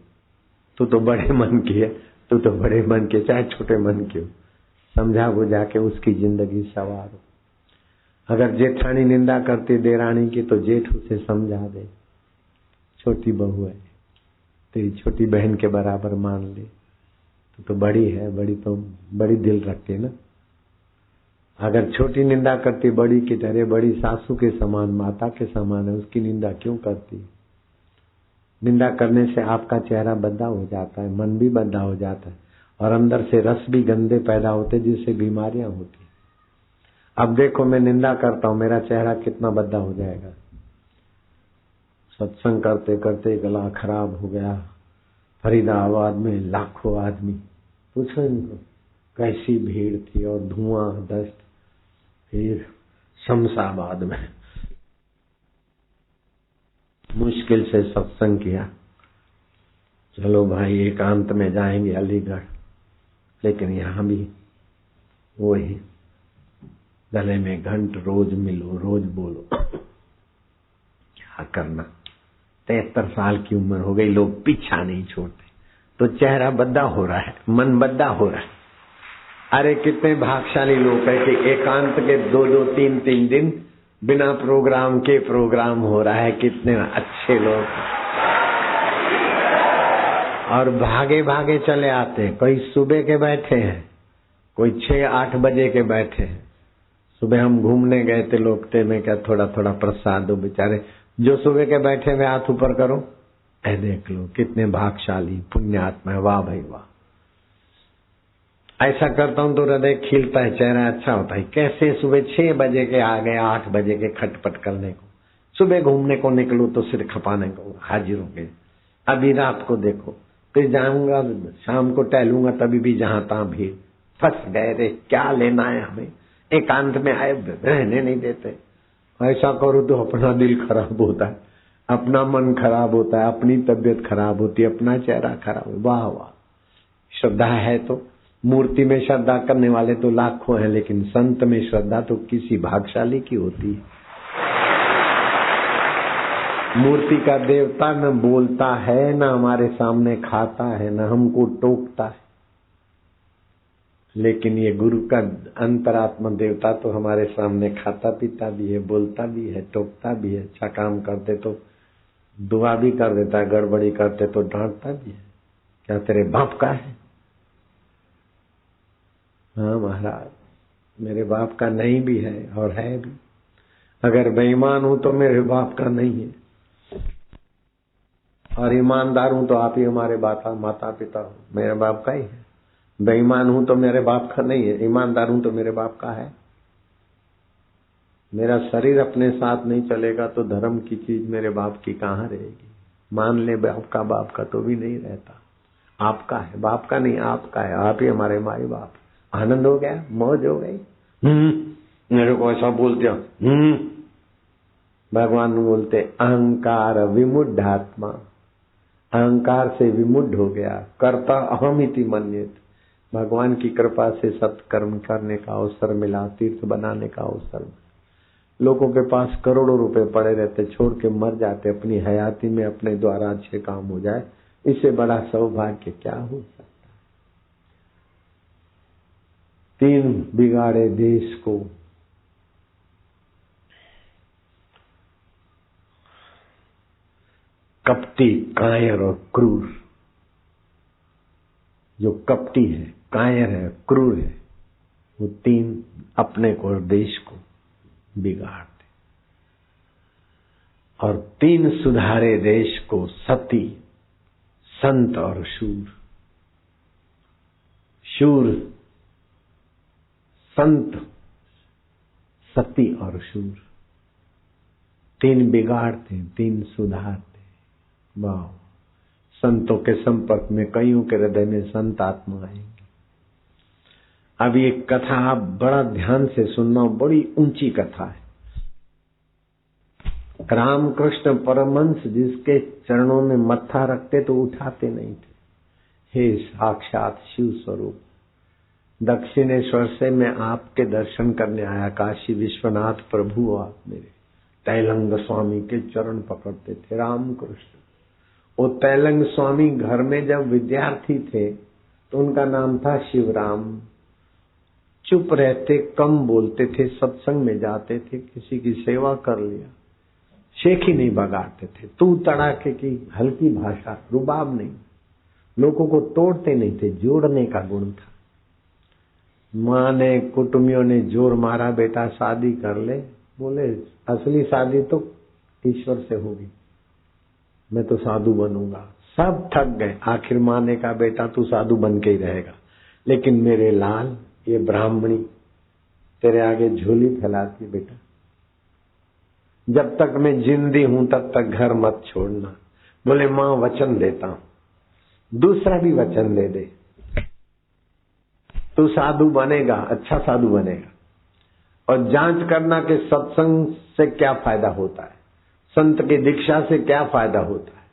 तू तो बड़े मन की है, तू तो बड़े मन के चाहे छोटे मन की हो। समझा बुझा के उसकी जिंदगी सवारो। अगर जेठानी निंदा करती देरानी की तो जेठ उसे समझा दे, छोटी बहू है, तेरी छोटी बहन के बराबर मान ले, तो बड़ी है, बड़ी तो बड़ी दिल रखती है ना। अगर छोटी निंदा करती बड़ी की तरह, बड़ी सासू के समान माता के समान है, उसकी निंदा क्यों करती? निंदा करने से आपका चेहरा बद्दा हो जाता है, मन भी बद्दा हो जाता है, और अंदर से रस भी गंदे पैदा होते जिससे बीमारियां होती। अब देखो मैं निंदा करता हूं, मेरा चेहरा कितना बद्दा हो जाएगा। सत्संग करते करते गला खराब हो गया। फरीदाबाद में लाखों आदमी, पूछो इनको कैसी भीड़ थी, और धुआं दस्त। फिर शमशाबाद में मुश्किल से सत्संग किया, चलो भाई एकांत में जाएंगे अलीगढ़, लेकिन यहाँ भी वही गले में घंट, रोज मिलो रोज बोलो। क्या करना, 73 साल की उम्र हो गई, लोग पीछा नहीं छोड़ते, तो चेहरा बद्दा हो रहा है, मन बद्दा हो रहा है। अरे कितने भाग्यशाली लोग है कि एकांत के 2-2, 3-3 दिन बिना प्रोग्राम के प्रोग्राम हो रहा है। कितने अच्छे लोग, और भागे भागे चले आते हैं। कोई सुबह के बैठे हैं, कोई 6-8 बजे के बैठे हैं। सुबह हम घूमने गए थे, लोग थे, मैं क्या थोड़ा थोड़ा प्रसाद दो। बेचारे जो सुबह के बैठे हुए हाथ ऊपर करो, ऐ देख लो कितने भाग्यशाली पुण्यात्मा है, वाह भाई वाह। ऐसा करता हूं तो हृदय खिलता है, चेहरा अच्छा होता है। कैसे सुबह 6 बजे के आ गए, 8 बजे के खटपट करने को, सुबह घूमने को निकलूं तो सिर खपाने को हाजिर हो गए। अभी रात को देखो, फिर जाऊंगा शाम को टहलूंगा, तभी भी जहां तहां भीड़। फंस गए रे, क्या लेना है हमें, एकांत में आए रहने नहीं देते। ऐसा करो तो अपना दिल खराब होता है, अपना मन खराब होता है, अपनी तबीयत खराब होती है, अपना चेहरा खराब। वाह वाह, श्रद्धा है तो, मूर्ति में श्रद्धा करने वाले तो लाखों हैं, लेकिन संत में श्रद्धा तो किसी भाग्यशाली की होती है। मूर्ति का देवता न बोलता है, न हमारे सामने खाता है, न हमको टोकता है, लेकिन ये गुरु का अंतरात्मा देवता तो हमारे सामने खाता पीता भी है, बोलता भी है, टोकता भी है। अच्छा काम करते तो दुआ भी कर देता है, गड़बड़ी करते तो डांटता भी है। क्या तेरे बाप का है? हाँ महाराज, मेरे बाप का नहीं भी है और है भी। अगर बेईमान हूं तो मेरे बाप का नहीं है, और ईमानदार हूं तो आप ही हमारे माता पिता हो, मेरे बाप का ही है। बेईमान हूं तो मेरे बाप का नहीं है, ईमानदार हूं तो मेरे बाप का है। मेरा शरीर अपने साथ नहीं चलेगा तो धर्म की चीज मेरे बाप की कहाँ रहेगी। मान ले बाप का तो भी नहीं रहता। आपका है, बाप का नहीं, आपका है। आप ही हमारे माई बाप, आनंद हो गया, मौज हो गई। मेरे को ऐसा बोलते हो। भगवान बोलते अहंकार विमुढ़ात्मा, अहंकार से विमुढ़ हो गया, कर्ता अहमिति मन्येत। भगवान की कृपा से सत्कर्म करने का अवसर मिला, तीर्थ बनाने का अवसर मिला। लोगों के पास करोड़ों रुपए पड़े रहते, छोड़ के मर जाते, अपनी हयाती में अपने द्वारा अच्छे काम हो जाए, इससे बड़ा सौभाग्य क्या हो सकता। 3 बिगाड़े देश को कपटी, कायर और क्रूर, जो कपटी है, कायर है, क्रूर है, वो 3 अपने को और देश को बिगाड़ दे। और 3 सुधारे देश को सती, संत और शूर। शूर, संत, सती और शूर, 3 बिगाड़ते, 3 सुधारते। वाह, संतों के संपर्क में कईयों के हृदय में संत आत्मा आएंगे। अब ये कथा आप बड़ा ध्यान से सुनना, बड़ी ऊंची कथा है। रामकृष्ण परमहंस जिसके चरणों में मत्था रखते तो उठाते नहीं थे। हे साक्षात शिव स्वरूप, दक्षिणेश्वर से मैं आपके दर्शन करने आया। काशी विश्वनाथ प्रभु आप मेरे तैलंग स्वामी के चरण पकड़ते थे। रामकृष्ण, वो तैलंग स्वामी घर में जब विद्यार्थी थे तो उनका नाम था शिवराम। चुप रहते, कम बोलते थे, सत्संग में जाते थे, किसी की सेवा कर लिया, शेख ही नहीं बगाड़ते थे। तू तड़ाके की हल्की भाषा, रुबाब नहीं, लोगों को तोड़ते नहीं थे, जोड़ने का गुण था। माँ ने, कुटुंबियों ने जोर मारा, बेटा शादी कर ले। बोले असली शादी तो ईश्वर से होगी, मैं तो साधु बनूंगा। सब थक गए। आखिर माँ ने कहा बेटा तू साधु बन के ही रहेगा, लेकिन मेरे लाल, ये ब्राह्मणी तेरे आगे झोली फैलाती, बेटा जब तक मैं जिंदी हूं तब तक घर मत छोड़ना। बोले माँ वचन देता हूं। दूसरा भी वचन दे दे, तू साधु बनेगा, अच्छा साधु बनेगा, और जांच करना कि सत्संग से क्या फायदा होता है, संत की दीक्षा से क्या फायदा होता है,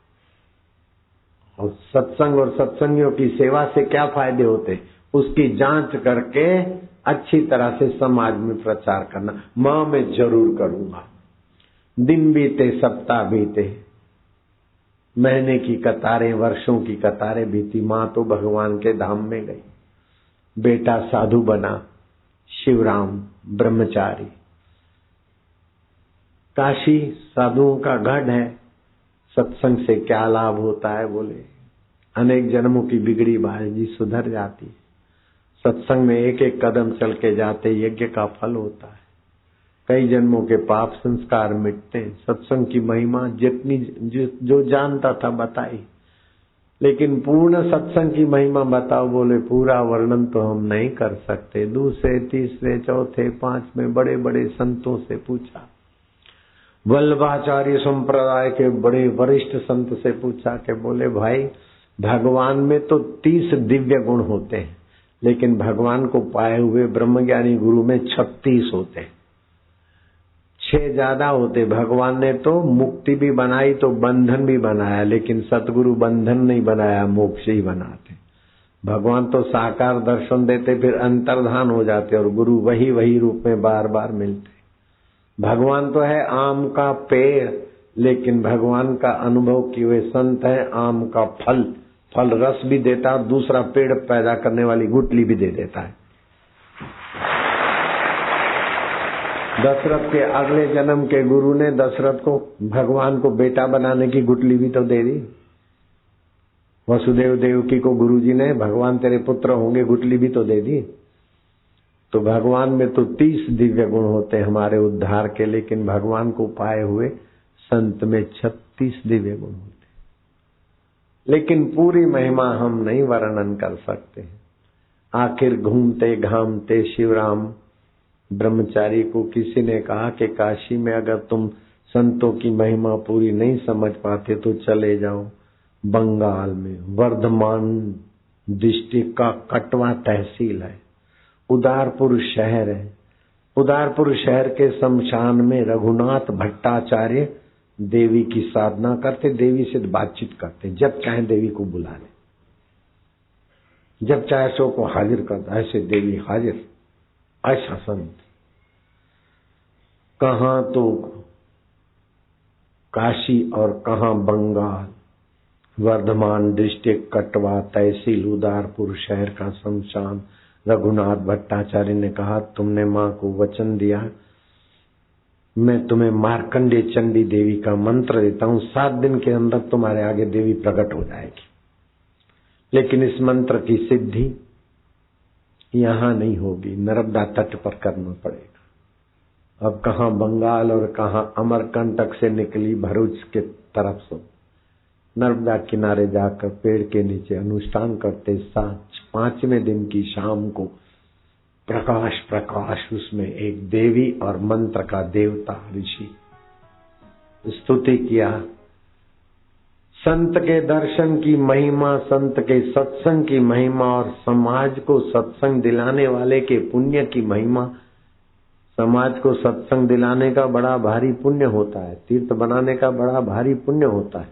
और सत्संग और सत्संगियों की सेवा से क्या फायदे होते, उसकी जांच करके अच्छी तरह से समाज में प्रचार करना। मां मैं जरूर करूंगा। दिन बीते, सप्ताह बीते, महीने की कतारें, वर्षों की कतारें बीती। मां तो भगवान के धाम में गई, बेटा साधु बना, शिवराम ब्रह्मचारी। काशी साधुओं का गढ़ है। सत्संग से क्या लाभ होता है? बोले अनेक जन्मों की बिगड़ी बाजी सुधर जाती है। सत्संग में एक एक कदम चल के जाते यज्ञ का फल होता है। कई जन्मों के पाप संस्कार मिटते हैं। सत्संग की महिमा जितनी जो जानता था बताई, लेकिन पूर्ण सत्संग की महिमा बताओ, बोले पूरा वर्णन तो हम नहीं कर सकते। दूसरे, तीसरे, चौथे, 5वें बड़े बड़े संतों से पूछा, वल्लभाचार्य संप्रदाय के बड़े वरिष्ठ संत से पूछा कि बोले भाई भगवान में तो 30 दिव्य गुण होते हैं, लेकिन भगवान को पाए हुए ब्रह्मज्ञानी गुरु में 36 होते हैं। 6 ज्यादा होते। भगवान ने तो मुक्ति भी बनाई तो बंधन भी बनाया, लेकिन सतगुरु बंधन नहीं बनाया, मोक्ष ही बनाते। भगवान तो साकार दर्शन देते, फिर अंतर्धान हो जाते, और गुरु वही रूप में बार बार मिलते। भगवान तो है आम का पेड़, लेकिन भगवान का अनुभव किए हुए संत है आम का फल। फल रस भी देता, दूसरा पेड़ पैदा करने वाली गुठली भी दे देता है। दशरथ के अगले जन्म के गुरु ने दशरथ को, भगवान को बेटा बनाने की गुठली भी तो दे दी। वसुदेव देवकी को गुरुजी ने भगवान तेरे पुत्र होंगे गुठली भी तो दे दी। तो भगवान में तो 30 दिव्य गुण होते हैं हमारे उद्धार के, लेकिन भगवान को पाए हुए संत में 36 दिव्य गुण होते। लेकिन पूरी महिमा हम नहीं वर्णन कर सकते। आखिर घूमते घामते शिवराम ब्रह्मचारी को किसी ने कहा कि काशी में अगर तुम संतों की महिमा पूरी नहीं समझ पाते तो चले जाओ बंगाल में। वर्धमान डिस्ट्रिक्ट का कटवा तहसील है, उदारपुर शहर है। उदारपुर शहर के शमशान में रघुनाथ भट्टाचार्य देवी की साधना करते, देवी से बातचीत करते, जब चाहे देवी को बुला ले, जब चाहे सो को हाजिर करता, ऐसे देवी हाजिर। ऐसा संत कहाँ तो काशी और कहाँ बंगाल, वर्धमान डिस्ट्रिक्ट, कटवा तहसील, उदारपुर शहर का शमशान। रघुनाथ भट्टाचार्य ने कहा, तुमने मां को वचन दिया, मैं तुम्हें मार्कंडे चंडी देवी का मंत्र देता हूं, 7 दिन के अंदर तुम्हारे आगे देवी प्रकट हो जाएगी। लेकिन इस मंत्र की सिद्धि यहां नहीं होगी, नर्मदा तट पर करना पड़ेगा। अब कहां बंगाल और कहां अमरकंटक से निकली भरूच के तरफ से, नर्मदा किनारे जाकर पेड़ के नीचे अनुष्ठान करते। 5वें दिन की शाम को प्रकाश प्रकाश, उसमें एक देवी और मंत्र का देवता ऋषि स्तुति किया। संत के दर्शन की महिमा, संत के सत्संग की महिमा और समाज को सत्संग दिलाने वाले के पुण्य की महिमा। समाज को सत्संग दिलाने का बड़ा भारी पुण्य होता है, तीर्थ बनाने का बड़ा भारी पुण्य होता है।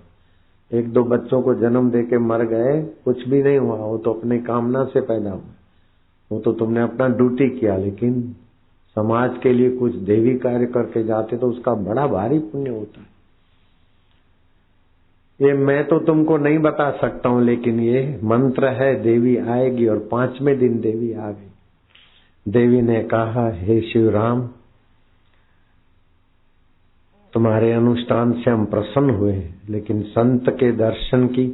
1-2 बच्चों को जन्म देके मर गए, कुछ भी नहीं हुआ, वो तो अपने कामना से पैदा हुआ, वो तो तुमने अपना ड्यूटी किया। लेकिन समाज के लिए कुछ देवी कार्य करके जाते तो उसका बड़ा भारी पुण्य होता है। ये मैं तो तुमको नहीं बता सकता हूं, लेकिन ये मंत्र है, देवी आएगी। और 5वें दिन देवी आ गई। देवी ने कहा, हे शिवराम, तुम्हारे अनुष्ठान से हम प्रसन्न हुए, लेकिन संत के दर्शन की,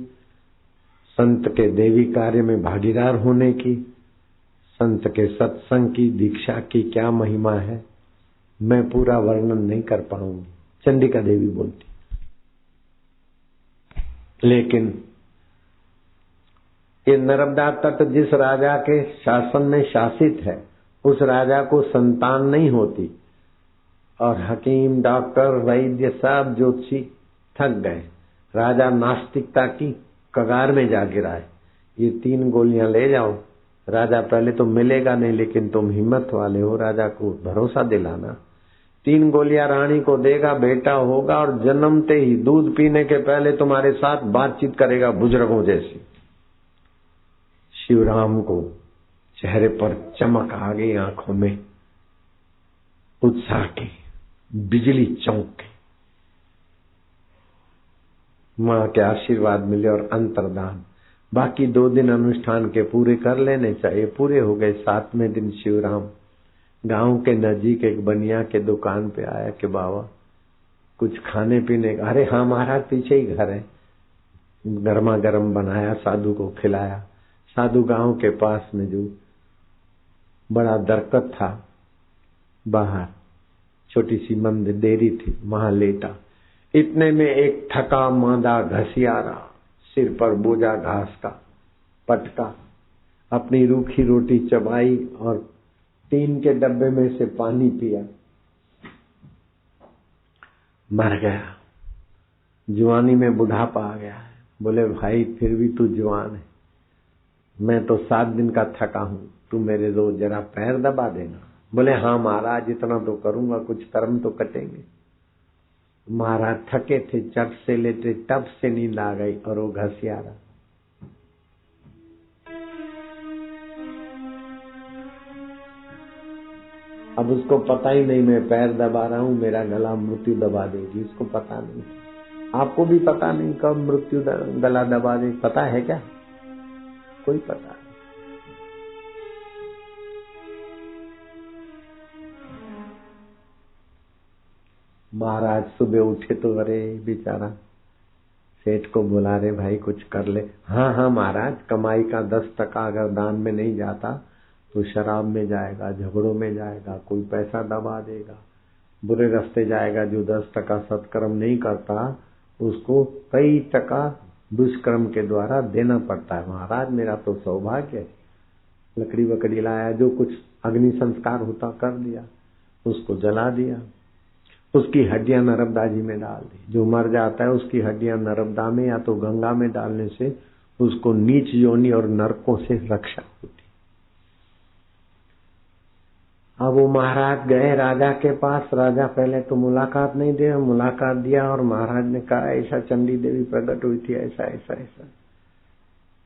संत के देवी कार्य में भागीदार होने की, संत के सत्संग की, दीक्षा की क्या महिमा है, मैं पूरा वर्णन नहीं कर पाऊंगी। चंडिका देवी बोलती। लेकिन ये नर्मदा तट जिस राजा के शासन में शासित है, उस राजा को संतान नहीं होती, और हकीम, डॉक्टर, वैद्य, सब ज्योतिषी थक गए। राजा नास्तिकता की कगार में जा गिरा है। ये 3 गोलियां ले जाओ। राजा पहले तो मिलेगा नहीं, लेकिन तुम हिम्मत वाले हो, राजा को भरोसा दिलाना। 3 गोलियां रानी को देगा, बेटा होगा, और जन्मते ही दूध पीने के पहले तुम्हारे साथ बातचीत करेगा बुजुर्गों जैसी। शिवराम को चेहरे पर चमक आ गई, आंखों में उत्साह की बिजली चमकी। मां के आशीर्वाद मिले और अंतर्दान। बाकी 2 दिन अनुष्ठान के पूरे कर लेने चाहिए, पूरे हो गए। 7वें दिन शिवराम गांव के नजीक एक बनिया के दुकान पे आया कि बाबा कुछ खाने पीने का। अरे हाँ महाराज, पीछे ही घर है। गर्मा गर्म बनाया, साधु को खिलाया। साधु गांव के पास में जो बड़ा दरकत था, बाहर छोटी सी मंदिर डेरी थी, वहां लेटा। इतने में एक थका मांदा घसियारा, सिर पर बोझा घास का पटका, अपनी रूखी रोटी चबाई और टीन के डब्बे में से पानी पिया, मर गया। जवानी में बुढ़ापा आ गया है। बोले भाई फिर भी तू जवान है, मैं तो 7 दिन का थका हूं, तू मेरे रोज जरा पैर दबा देना। बोले हाँ महाराज, इतना तो करूंगा, कुछ कर्म तो कटेंगे। महाराज थके थे, चट से लेटे तब से नींद आ गई और वो घसियारा। अब उसको पता ही नहीं मैं पैर दबा रहा हूं, मेरा गला मृत्यु दबा देगी, उसको पता नहीं। आपको भी पता नहीं कब मृत्यु गला दबा दे, पता है क्या? कोई पता नहीं। महाराज सुबह उठे तो अरे बेचारा सेठ को बुला रहे, भाई कुछ कर ले। हाँ हाँ महाराज, कमाई का 10% अगर दान में नहीं जाता तो शराब में जाएगा, झगड़ों में जाएगा, कोई पैसा दबा देगा, बुरे रास्ते जाएगा। जो 10% सत्कर्म नहीं करता उसको कई टका दुष्कर्म के द्वारा देना पड़ता है। महाराज मेरा तो सौभाग्य है, लकड़ी वकड़ी लाया, जो कुछ अग्नि संस्कार होता कर दिया, उसको जला दिया, उसकी हड्डियां नर्मदा जी में डाल दी। जो मर जाता है उसकी हड्डियां नर्मदा में या तो गंगा में डालने से उसको नीच योनि और नरकों से रक्षा होती। अब वो महाराज गए राजा के पास। राजा पहले तो मुलाकात नहीं दिया, मुलाकात दिया और महाराज ने कहा ऐसा चंडी देवी प्रकट हुई थी, ऐसा ऐसा ऐसा,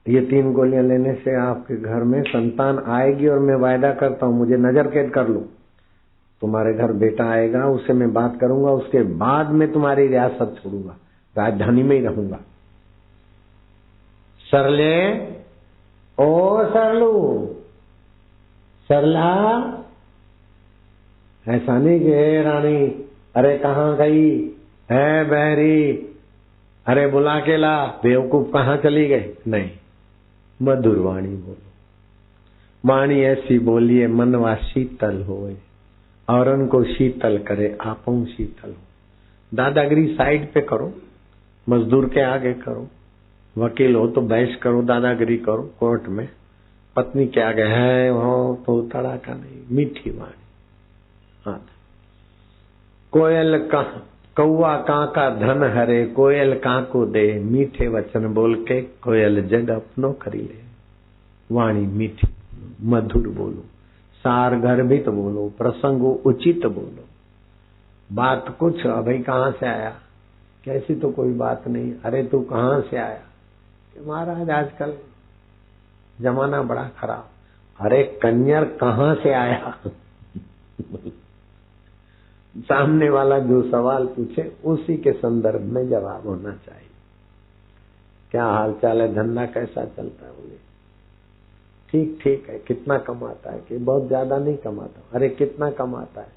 ये 3 गोलियां लेने से आपके घर में संतान आएगी और मैं वायदा करता हूं, मुझे नजर कैद कर लो, तुम्हारे घर बेटा आएगा, उससे मैं बात करूंगा, उसके बाद मैं तुम्हारी रियासत छोड़ूंगा, राजधानी में ही रहूंगा। सरले, ओ सरलू, सरला, ऐसा नहीं कि हे रानी, अरे कहाँ गई है बहरी, अरे बुला के ला, बेवकूफ कहाँ चली गई, नहीं, मधुर वाणी बोलो। वाणी ऐसी बोलिए मनवा शीतल होए और उनको शीतल करे, आपो शीतल हो। दादागिरी साइड पे करो, मजदूर के आगे करो, वकील हो तो बहस करो, दादागिरी करो कोर्ट में, पत्नी के आगे है हो तो तड़ाका नहीं, मीठी वाणी। हाँ, कोयल का कौआ काका धन हरे, कोयल काको दे, मीठे वचन बोल के कोयल जग अपनो करी ले। वाणी मीठी, मधुर बोलो, सार गर्भित बोलो, प्रसंग उचित बोलो, बात कुछ, भाई कहाँ से आया, कैसी तो कोई बात नहीं, अरे तू कहाँ से आया, कि महाराज आजकल जमाना बड़ा खराब, अरे कन्यर कहाँ से आया। सामने वाला जो सवाल पूछे उसी के संदर्भ में जवाब होना चाहिए। क्या हाल चाल है, धंधा कैसा चलता है, बोले ठीक ठीक है, कितना कमाता है, कि बहुत ज्यादा नहीं कमाता, अरे कितना कमाता है,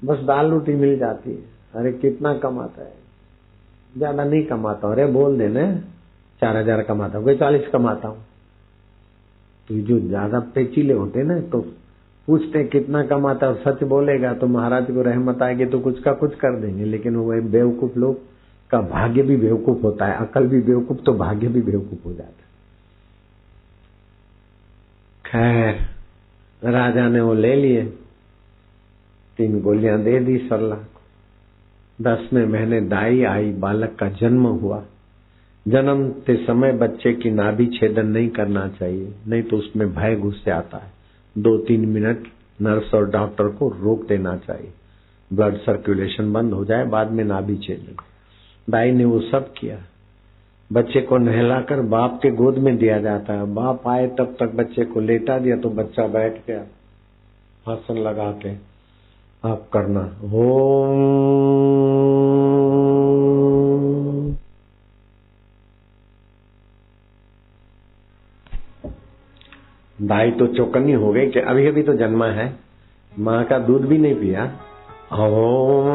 बस दाल रोटी मिल जाती है, अरे कितना कमाता है, ज्यादा नहीं कमाता, अरे बोल देना 4000 कमाता हूँ, 40 कमाता हूँ। तो जो ज्यादा पेचीले होते ना तो पूछते कितना कमाता है, सच बोलेगा तो महाराज को रहमत आएगी तो कुछ का कुछ कर देंगे, लेकिन वो बेवकूफ लोग का भाग्य भी बेवकूफ होता है, अकल भी बेवकूफ तो भाग्य भी बेवकूफ हो जाता है। खैर राजा ने वो ले लिए, 3 गोलियां दे दी सरला को। 10वें महीने दाई आई, बालक का जन्म हुआ। जन्मते समय बच्चे की नाभि छेदन नहीं करना चाहिए, नहीं तो उसमें भय घुस जाता है। 2-3 मिनट नर्स और डॉक्टर को रोक देना चाहिए, ब्लड सर्कुलेशन बंद हो जाए, बाद में नाभि छेदन। दाई ने वो सब किया। बच्चे को नहलाकर बाप के गोद में दिया जाता है, बाप आए तब तक बच्चे को लेटा दिया तो बच्चा बैठ गया आसन लगा के। आप करना ओम। दाई तो चौकन्नी हो गई कि अभी अभी तो जन्मा है, माँ का दूध भी नहीं पिया। ओम।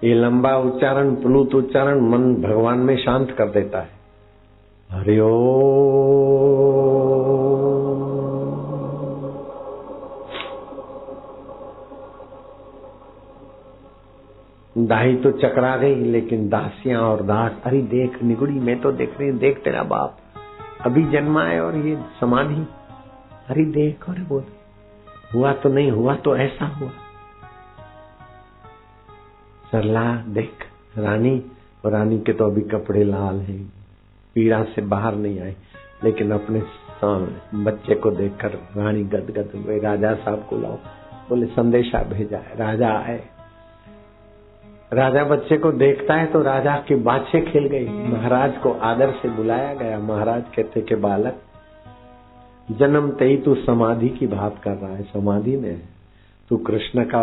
ये लंबा उच्चारण, प्लुत उच्चारण मन भगवान में शांत कर देता है। हरि ओम। दाही तो चकरा गई, लेकिन दासियां और दास, अरे देख निगुड़ी, मैं तो देख रही, देख तेरा बाप अभी जन्मा है और ये समाधि, अरे देख, और बोल हुआ तो नहीं, हुआ तो ऐसा हुआ। सरला देख रानी, और रानी के तो अभी कपड़े लाल हैं, पीड़ा से बाहर नहीं आए, लेकिन अपने सामने बच्चे को देखकर रानी गदगद हुए। राजा साहब को लाओ, बोले संदेशा भेजा है, राजा आए। राजा बच्चे को देखता है तो राजा की बाछे खिल गई। महाराज को आदर से बुलाया गया। महाराज कहते कि बालक, जन्मते ही तू समाधि की बात कर रहा है, समाधि में है, तू कृष्ण का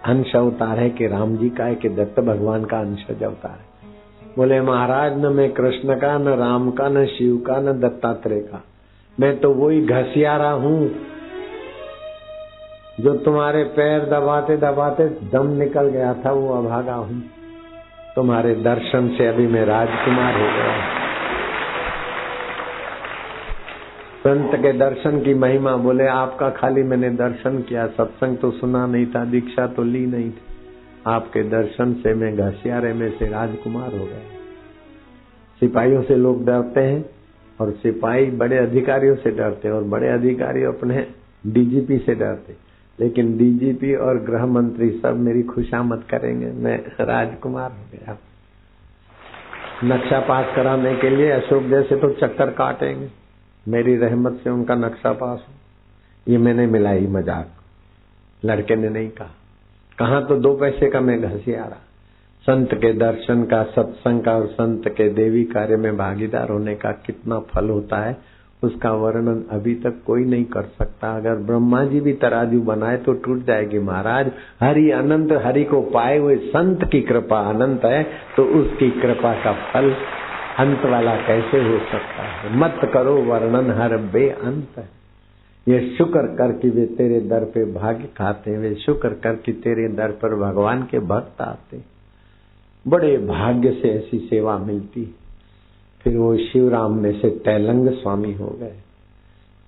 अंश अवतार है कि राम जी का है कि दत्त भगवान का अंशज अवतार है। बोले महाराज, न मैं कृष्ण का, न राम का, न शिव का, न दत्तात्रेय का, मैं तो वही घसियारा हूँ जो तुम्हारे पैर दबाते दबाते दम निकल गया था, वो अभागा हूँ। तुम्हारे दर्शन से अभी मैं राजकुमार हो गया। संत के दर्शन की महिमा, बोले आपका खाली मैंने दर्शन किया, सत्संग तो सुना नहीं था, दीक्षा तो ली नहीं थी, आपके दर्शन से मैं घसियारे में से राजकुमार हो गया। सिपाहियों से लोग डरते हैं और सिपाही बड़े अधिकारियों से डरते हैं और बड़े अधिकारी अपने डीजीपी से डरते, लेकिन डीजीपी और गृह मंत्री सब मेरी खुशामद करेंगे, मैं राजकुमार हो गया। नक्शा पास कराने के लिए अशोक जैसे तो चक्कर काटेंगे, मेरी रहमत से उनका नक्शा पास हो। ये मैंने मिलाई मजाक, लड़के ने नहीं कहा। कहा तो 2 पैसे का मैं घसियारा। संत के दर्शन का, सत्संग का और संत के देवी कार्य में भागीदार होने का कितना फल होता है, उसका वर्णन अभी तक कोई नहीं कर सकता। अगर ब्रह्मा जी भी तराजू बनाए तो टूट जाएगी महाराज। हरि अनंत, हरि को पाए हुए संत की कृपा अनंत है, तो उसकी कृपा का फल अंत वाला कैसे हो सकता है। मत करो वर्णन हर बेअंत है। ये शुक्र कर कि वे तेरे दर पे भाग्य खाते, वे शुक्र कर कि तेरे दर पर भगवान के भक्त आते। बड़े भाग्य से ऐसी सेवा मिलती। फिर वो शिवराम में से तैलंग स्वामी हो गए।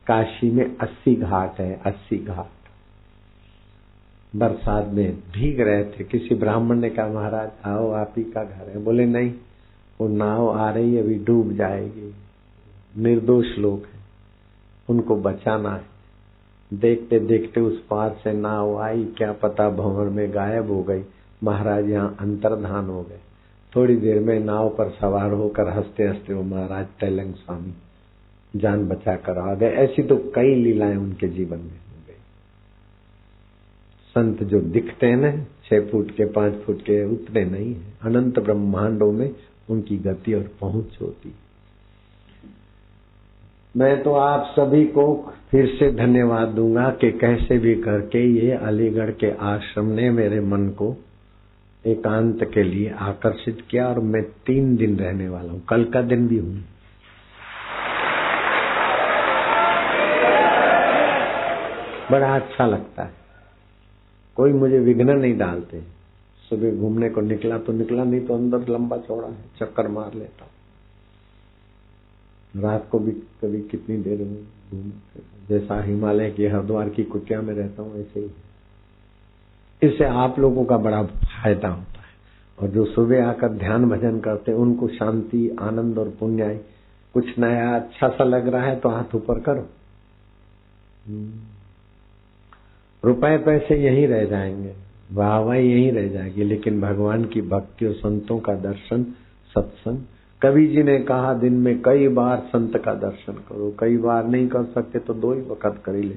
काशी में 80 घाट है, 80 घाट। बरसात में भीग रहे थे, किसी ब्राह्मण ने कहा महाराज आओ आप ही का घर है। बोले नहीं, वो नाव आ रही है, अभी डूब जाएगी, निर्दोष लोग हैं, उनको बचाना है। देखते देखते उस पार से नाव आई, क्या पता भंवर में गायब हो गई। महाराज यहाँ अंतर्धान हो गए। थोड़ी देर में नाव पर सवार होकर हंसते हंसते वो महाराज तैलंग स्वामी जान बचा कर आ गए। ऐसी तो कई लीलाएं उनके जीवन में हो गई। संत जो दिखते हैं ना 6 फुट के 5 फुट के, उतने नहीं है। अनंत ब्रह्मांडों में उनकी गति और पहुंच होती। मैं तो आप सभी को फिर से धन्यवाद दूंगा कि कैसे भी करके ये अलीगढ़ के आश्रम ने मेरे मन को एकांत के लिए आकर्षित किया। और मैं 3 दिन रहने वाला हूँ, कल का दिन भी हूँ। बड़ा अच्छा लगता है, कोई मुझे विघ्न नहीं डालते। सुबह घूमने को निकला तो निकला, नहीं तो अंदर लंबा चौड़ा है, चक्कर मार लेता हूँ। रात को भी कभी कितनी देर घूम, जैसा हिमालय की हरिद्वार की कुटिया में रहता हूँ ऐसे ही। इससे आप लोगों का बड़ा फायदा होता है। और जो सुबह आकर ध्यान भजन करते हैं उनको शांति, आनंद और पुण्य आए। कुछ नया अच्छा सा लग रहा है तो हाथ ऊपर करो। रुपए पैसे यहीं रह जाएंगे, वाहवाही यहीं रह जाएगी, लेकिन भगवान की भक्ति और संतों का दर्शन, सत्संग। कवि जी ने कहा दिन में कई बार संत का दर्शन करो। कई बार नहीं कर सकते तो 2 ही वक्त कर ही ले।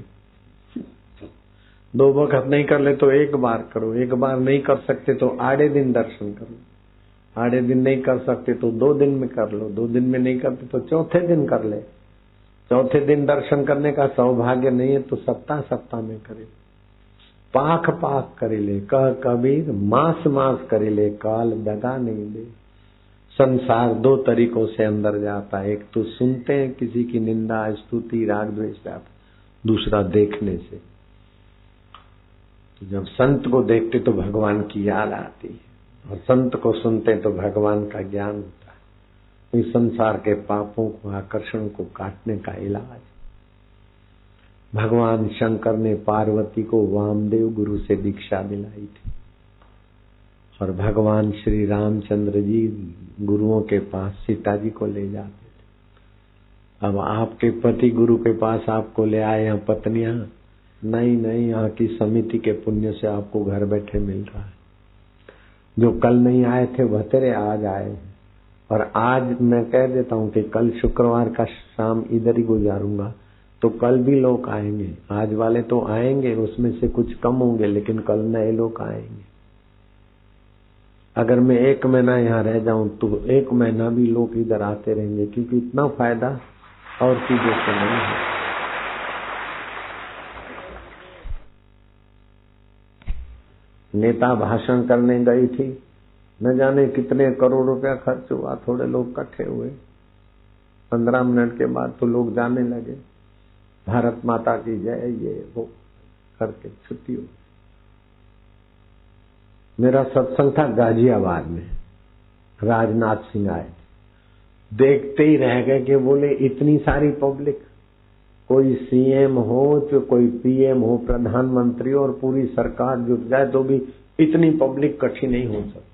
2 वक्त नहीं कर ले तो 1 बार करो। 1 बार नहीं कर सकते तो आड़े दिन दर्शन करो। आड़े दिन नहीं कर सकते तो 2 दिन में कर लो। 2 दिन में नहीं करते तो चौथे दिन कर ले। चौथे दिन दर्शन करने का सौभाग्य नहीं है तो सप्ताह सप्ताह में करे। पाख पाख करे ले, कह कबीर मास मास करे ले, काल दगा नहीं दे। संसार 2 तरीकों से अंदर जाता है। एक तो सुनते हैं किसी की निंदा, स्तुति, राग द्वेष जाता, दूसरा देखने से। तो जब संत को देखते तो भगवान की याद आती है, और संत को सुनते तो भगवान का ज्ञान होता है। इस संसार के पापों को, आकर्षण को काटने का इलाज। भगवान शंकर ने पार्वती को वामदेव गुरु से दीक्षा दिलाई थी, और भगवान श्री रामचंद्र जी गुरुओं के पास सीता जी को ले जाते थे। अब आपके पति गुरु के पास आपको ले आए हैं पत्नियां, नहीं नहीं, यहाँ की समिति के पुण्य से आपको घर बैठे मिल रहा है। जो कल नहीं आए थे वह तेरे आज आए। और आज मैं कह देता हूँ कि कल शुक्रवार का शाम इधर ही गुजारूंगा, तो कल भी लोग आएंगे। आज वाले तो आएंगे, उसमें से कुछ कम होंगे, लेकिन कल नए लोग आएंगे। अगर मैं 1 महीना यहाँ रह जाऊं तो 1 महीना भी लोग इधर आते रहेंगे, क्योंकि इतना फायदा और चीजों से नहीं है। नेता भाषण करने गई थी, न जाने कितने करोड़ रुपया खर्च हुआ, थोड़े लोग इकट्ठे हुए। 15 मिनट के बाद तो लोग जाने लगे, भारत माता की जय, ये वो करके छुट्टी हो। मेरा सत्संग था गाजियाबाद में, राजनाथ सिंह आए, देखते ही रह गए कि बोले इतनी सारी पब्लिक, कोई सीएम हो तो कोई पीएम हो, प्रधानमंत्री और पूरी सरकार जुट जाए तो भी इतनी पब्लिक इकट्ठी नहीं हो सकती।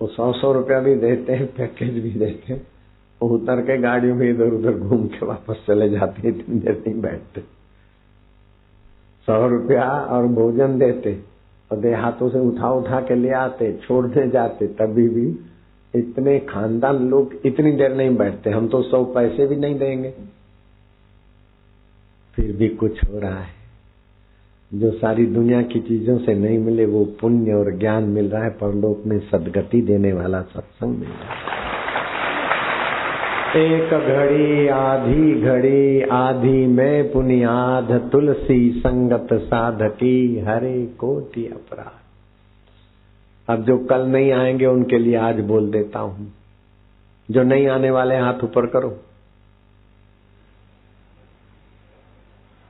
वो 100-100 रुपया भी देते हैं, पैकेज भी देते हैं, वो उतर के गाड़ियों में इधर उधर घूम के वापस चले जाते हैं, इतनी देर नहीं बैठते। 100 रुपया और भोजन देते और देहातों से उठा उठा के ले आते, छोड़ने जाते, तभी भी इतने खानदान लोग इतनी देर नहीं बैठते, हम तो 100 पैसे भी नहीं देंगे, फिर भी कुछ हो रहा है। जो सारी दुनिया की चीजों से नहीं मिले वो पुण्य और ज्ञान मिल रहा है, परलोक में सदगति देने वाला सत्संग मिल रहा है। एक घड़ी आधी में पुनियाद, तुलसी संगत साधकी हरे कोटि अपराध। अब जो कल नहीं आएंगे उनके लिए आज बोल देता हूं, जो नहीं आने वाले हाथ ऊपर करो।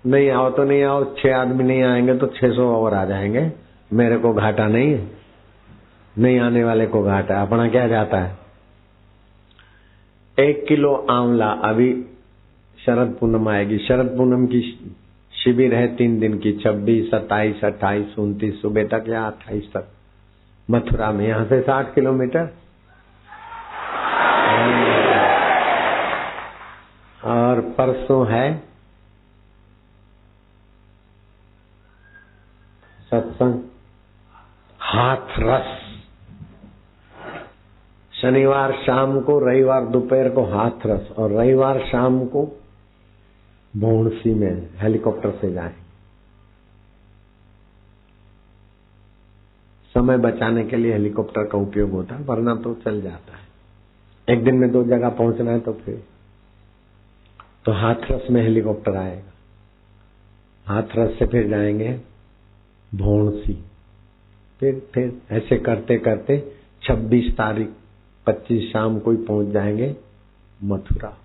नहीं आओ तो नहीं आओ, 6 आदमी नहीं आएंगे तो 600 और आ जाएंगे, मेरे को घाटा नहीं है, नहीं आने वाले को घाटा, अपना क्या जाता है। 1 किलो आंवला, अभी शरद पूनम आएगी, शरद पूनम की शिविर है 3 दिन की, 26, 27, 28, 29 सुबह तक या 28 तक मथुरा में, यहां से 60 किलोमीटर। और परसों है सत्संग हाथरस, शनिवार शाम को, रविवार दोपहर को हाथरस, और रविवार शाम को भौंसी में हेलीकॉप्टर से जाए। समय बचाने के लिए हेलीकॉप्टर का उपयोग होता है, वरना तो चल जाता है। एक दिन में 2 जगह पहुंचना है तो फिर तो हाथरस में हेलीकॉप्टर आएगा, हाथरस से फिर जाएंगे भौंसी, फिर ऐसे करते करते 26 तारीख 25 शाम को ही पहुंच जाएंगे मथुरा।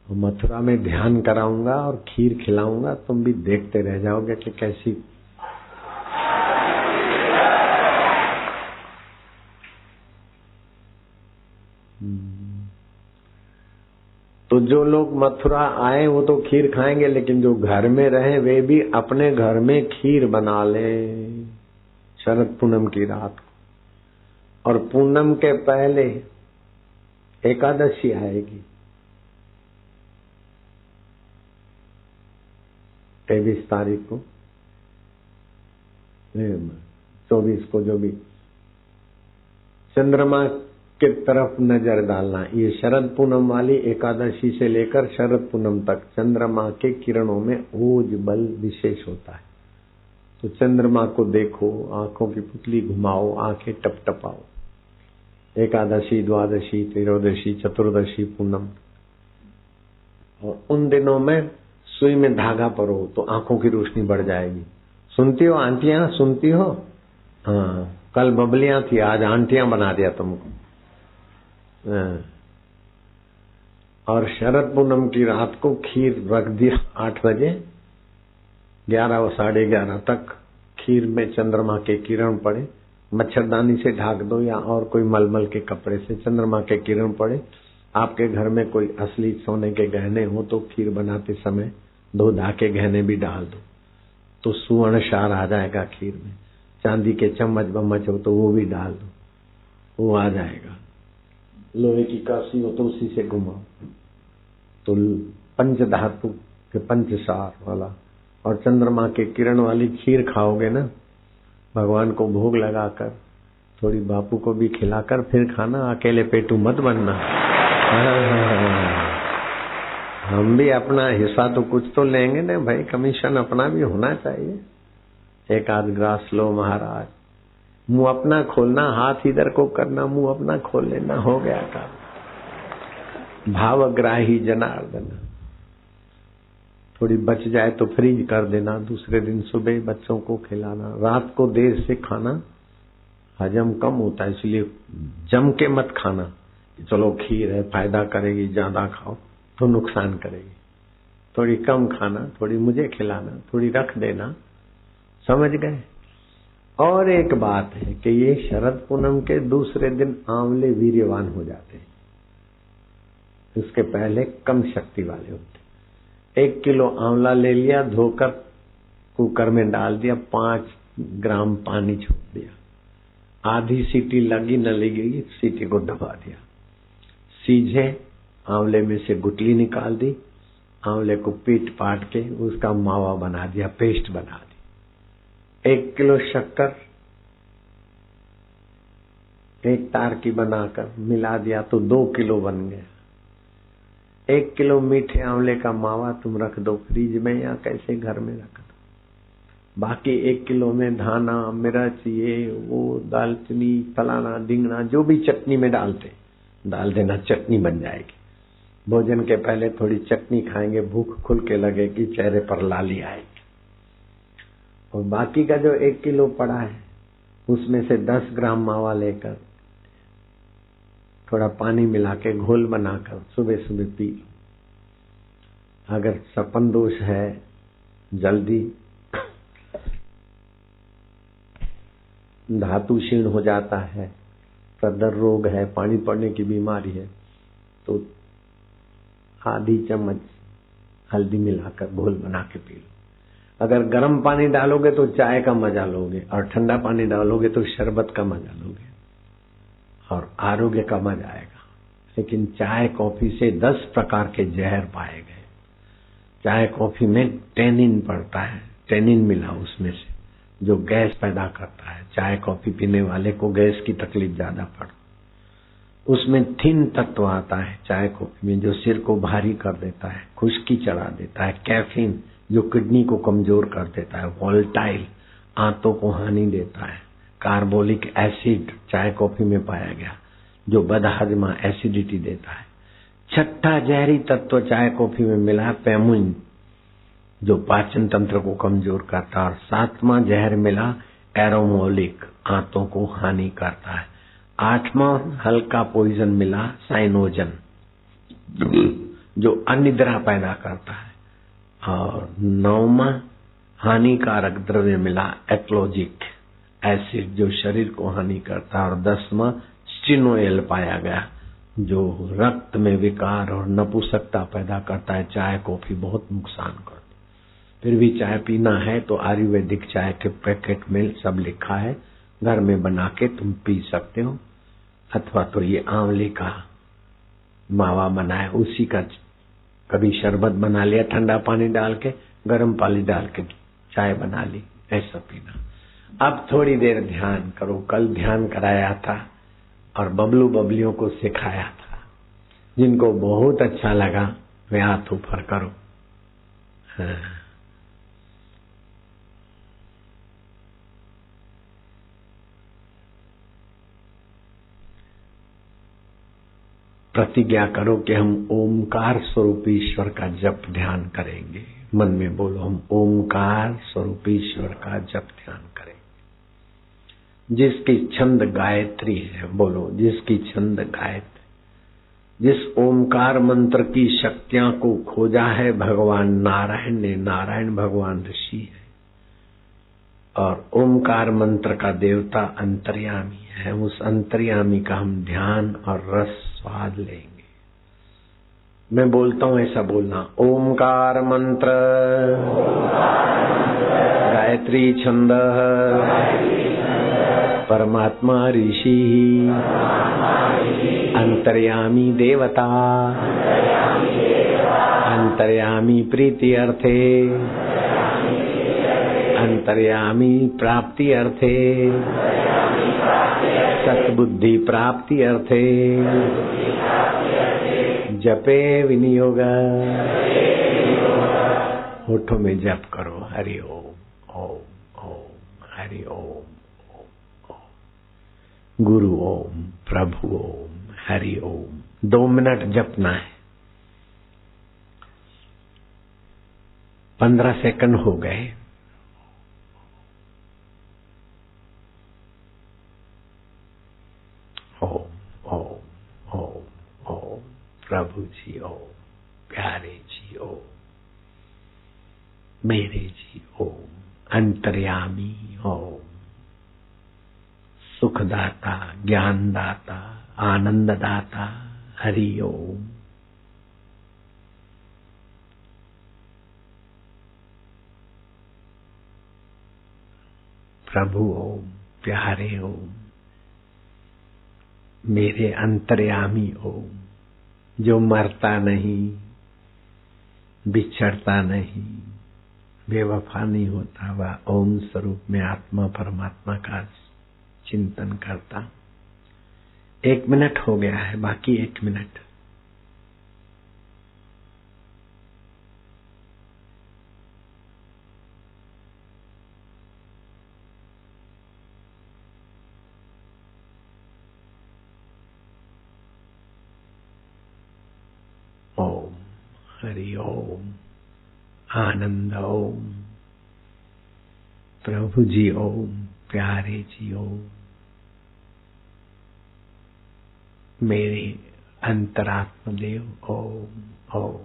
मथुरा में ध्यान कराऊंगा और खीर खिलाऊंगा, तुम भी देखते रह जाओगे कि कैसी। तो जो लोग मथुरा आए वो तो खीर खाएंगे, लेकिन जो घर में रहे वे भी अपने घर में खीर बना ले शरद पूनम की रात को। और पूनम के पहले एकादशी आएगी, 23 तारीख को, 24 को, जो भी चंद्रमा के तरफ नजर डालना। ये शरद पूनम वाली एकादशी से लेकर शरद पूनम तक चंद्रमा के किरणों में ओज बल विशेष होता है। तो चंद्रमा को देखो, आंखों की पुतली घुमाओ, आंखें टपटपाओ। एकादशी, द्वादशी, त्रयोदशी, चतुर्दशी, पूनम। और उन दिनों में सुई में धागा परो तो आंखों की रोशनी बढ़ जाएगी। सुनती हो आंटियां, सुनती हो? हाँ, कल बबलियां थी, आज आंटियां बना दिया तुमको। और शरद पूनम की रात को खीर रख दिया 8 बजे, 11 और 11:30 तक खीर में चंद्रमा के किरण पड़े, मच्छरदानी से ढाक दो या और कोई मलमल के कपड़े से चंद्रमा के किरण पड़े। आपके घर में कोई असली सोने के गहने हो तो खीर बनाते समय 2 धाके गहने भी डाल दो, तो सुवर्ण शार आ जाएगा खीर में। चांदी के चम्मच बम्मच हो तो वो भी डाल दो, वो आ जाएगा। लोहे की काशी हो तो उसी से घुमाओ, तो पंच धातु के पंचसार वाला और चंद्रमा के किरण वाली खीर खाओगे ना, भगवान को भोग लगाकर, थोड़ी बापू को भी खिलाकर फिर खाना, अकेले पेटू मत बनना। हम भी अपना हिस्सा तो कुछ तो लेंगे ना भाई, कमीशन अपना भी होना चाहिए। 1 आध ग्रास लो महाराज, मुंह अपना खोलना, हाथ इधर को करना, मुंह अपना खोल लेना, हो गया काम। भावग्राही जनार्दन। थोड़ी बच जाए तो फ्रीज कर देना, दूसरे दिन सुबह बच्चों को खिलाना। रात को देर से खाना हजम कम होता है, इसलिए जम के मत खाना। चलो खीर है, फायदा करेगी, ज्यादा खाओ तो नुकसान करेगी। थोड़ी कम खाना, थोड़ी मुझे खिलाना, थोड़ी रख देना, समझ गए। और एक बात है कि ये शरद पूनम के दूसरे दिन आंवले वीर्यवान हो जाते हैं, उसके पहले कम शक्ति वाले होते। 1 किलो आंवला ले लिया, धोकर कुकर में डाल दिया, 5 ग्राम पानी छोड़ दिया, आधी सीटी लगी न लगी, सीटी को दबा दिया, सीधे आंवले में से गुठली निकाल दी, आंवले को पीट पाट के उसका मावा बना दिया, पेस्ट बना दी। 1 किलो शक्कर, एक तार की बनाकर मिला दिया तो 2 किलो बन गया। 1 किलो मीठे आंवले का मावा तुम रख दो फ्रिज में या कैसे घर में रख दो, बाकी 1 किलो में धाना, मिर्च, ये वो, दालचीनी, फलाना ढिंगना जो भी चटनी में डालते डाल देना, चटनी बन जाएगी। भोजन के पहले थोड़ी चटनी खाएंगे, भूख खुल के लगेगी, चेहरे पर लाली आएगी। और बाकी का जो 1 किलो पड़ा है उसमें से 10 ग्राम मावा लेकर थोड़ा पानी मिला के घोल बनाकर सुबह सुबह पी लो। अगर सपन दोष है, जल्दी धातु क्षीण हो जाता है, सदर रोग है, पानी पड़ने की बीमारी है, तो आधी चम्मच हल्दी मिलाकर घोल बना के पी लो। अगर गर्म पानी डालोगे तो चाय का मजा लोगे, और ठंडा पानी डालोगे तो शरबत का मजा लोगे और आरोग्य का मजा आएगा। लेकिन चाय कॉफी से 10 प्रकार के जहर पाए गए। चाय कॉफी में टेनिन पड़ता है, टेनिन मिला उसमें से, जो गैस पैदा करता है। चाय कॉफी पीने वाले को गैस की तकलीफ ज्यादा पड़। उसमें थिन तत्व आता है चाय कॉफी में, जो सिर को भारी कर देता है, खुश्की चढ़ा देता है। कैफीन जो किडनी को कमजोर कर देता है। वोल्टाइल आंतों को हानि देता है। कार्बोलिक एसिड चाय कॉफी में पाया गया, जो बदहजमा एसिडिटी देता है। छठा जहरी तत्व चाय कॉफी में मिला, पेमुइन, जो पाचन तंत्र को कमजोर करता है। और 7वां जहर मिला, एरोमोलिक, आंतों को हानि करता है। 8वां हल्का पॉइजन मिला, साइनोजन, जो अनिद्रा पैदा करता है। और 9वां हानिकारक द्रव्य मिला, एक्लोजिक एसिड, जो शरीर को हानि करता है। और 10वां स्टिनोएल पाया गया, जो रक्त में विकार और नपुंसकता पैदा करता है। चाय कॉफी बहुत नुकसान करती। फिर भी चाय पीना है तो आयुर्वेदिक चाय के पैकेट में सब लिखा है, घर में बना के तुम पी सकते हो। अथवा तो ये आंवले का मावा बनाए, उसी का कभी शरबत बना लिया, ठंडा पानी डाल के, गर्म पानी डाल के चाय बना ली, ऐसा पीना। अब थोड़ी देर ध्यान करो। कल ध्यान कराया था और बबलू बबलियों को सिखाया था। जिनको बहुत अच्छा लगा वे हाथ ऊपर करो। हाँ। प्रतिज्ञा करो कि हम ओमकार स्वरूप ईश्वर का जप ध्यान करेंगे। मन में बोलो, हम ओमकार स्वरूप ईश्वर का जप ध्यान करेंगे। जिसकी छंद गायत्री है, बोलो, जिसकी छंद गायत्री, जिस ओमकार मंत्र की शक्तियां को खोजा है भगवान नारायण ने। नारायण भगवान ऋषि है और ओमकार मंत्र का देवता अंतर्यामी है। उस अंतर्यामी का हम ध्यान और रस स्वाद लेंगे। मैं बोलता हूं, ऐसा बोलना। ओमकार मंत्र, गायत्री छंद, परमात्मा ऋषि, अंतर्यामी देवता, अंतर्यामी प्रीति अर्थे, अंतर्यामी प्राप्ति अर्थे, सत्बुद्धि प्राप्ति अर्थे, जपे विनियोग। होठों में जप करो, हरि ओम ओम ओम, हरि ओम ओम, गुरु ओम, प्रभु ओम, हरि ओम। 2 मिनट जपना है। 15 सेकंड हो गए। ओम ओम ओम ओम, प्रभु जी ओम, प्यारे जी ओम, मेरे जी ओम, अंतर्यामी ओम, सुखदाता, ज्ञानदाता, आनंददाता, हरि ओम। प्रभु ओम, प्यारे ओम, मेरे अंतर्यामी ओम, जो मरता नहीं, बिछड़ता नहीं, बेवफा नहीं होता, वह ओम स्वरूप में आत्मा परमात्मा का चिंतन करता। 1 मिनट हो गया है, बाकी 1 मिनट। ओम हरि ओम, आनंद ओम, प्रभु जी ओम, प्यारे जी ओम, मेरे अंतरात्म देव ओम ओम,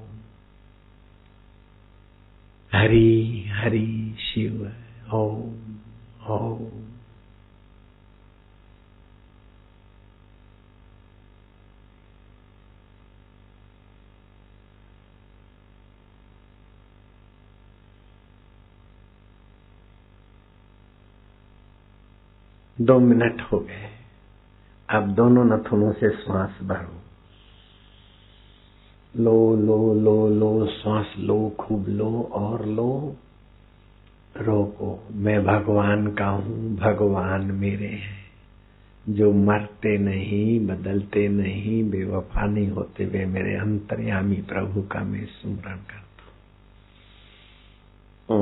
हरि हरि शिव ओम ओम। दो मिनट हो गए। अब दोनों नथुनों से श्वास भरो। लो लो लो लो, श्वास लो, खूब लो और लो। रोको। मैं भगवान का हूँ, भगवान मेरे हैं, जो मरते नहीं, बदलते नहीं, बेवफा नहीं होते, वे मेरे अंतर्यामी प्रभु का मैं स्मरण करता हूँ।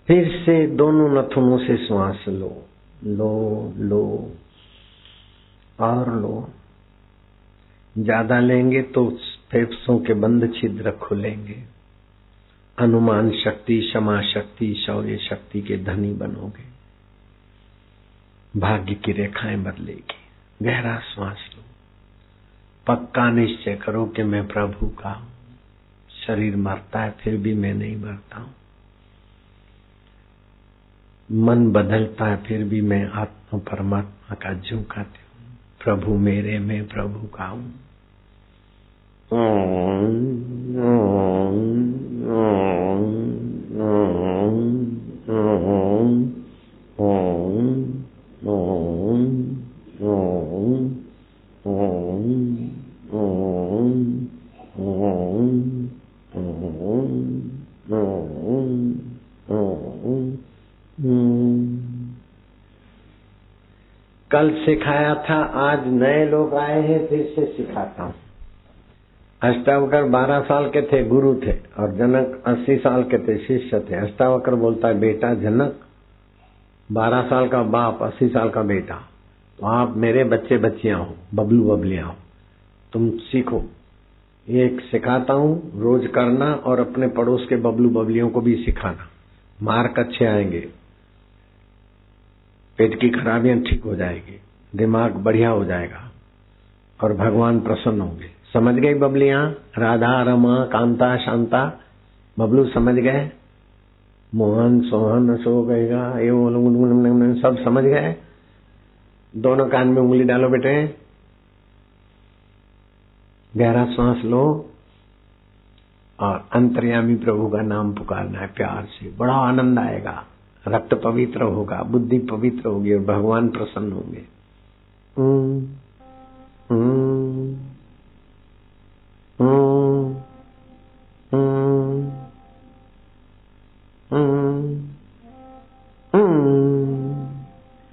फिर से दोनों नथुनों से श्वास लो, लो लो और लो। ज्यादा लेंगे तो फेफड़ों के बंद छिद्र खुलेंगे। अनुमान शक्ति, क्षमा शक्ति, शौर्य शक्ति के धनी बनोगे। भाग्य की रेखाएं बदलेगी। गहरा श्वास लो। पक्का निश्चय करो कि मैं प्रभु का हूं। शरीर मरता है फिर भी मैं नहीं मरता हूं। मन बदलता है फिर भी मैं आत्मा परमात्मा का झुकाती हूँ। प्रभु मेरे, मैं प्रभु का हूँ। कल सिखाया था, आज नए लोग आए हैं, फिर से सिखाता हूँ। अष्टावक्र 12 साल के थे, गुरु थे, और जनक 80 साल के थे, शिष्य थे। अष्टावक्र बोलता है, बेटा जनक, 12 साल का बाप, 80 साल का बेटा, तो आप मेरे बच्चे बच्चियां हो, बबलू बबलियां हो, तुम सीखो। ये सिखाता हूँ, रोज करना और अपने पड़ोस के बबलू बबलियों को भी सिखाना। मार्क अच्छे आएंगे, पेट की खराबियां ठीक हो जाएगी, दिमाग बढ़िया हो जाएगा और भगवान प्रसन्न होंगे। समझ गई बबलियां? राधा, रमा, कांता, शांता, बबलू समझ गए? मोहन, सोहन, सो गएगा, ये सब समझ गए? दोनों कान में उंगली डालो बेटे। गहरा सांस लो और अंतर्यामी प्रभु का नाम पुकारना है प्यार से। बड़ा आनंद आएगा, रक्त पवित्र होगा, बुद्धि पवित्र होगी और भगवान प्रसन्न होंगे।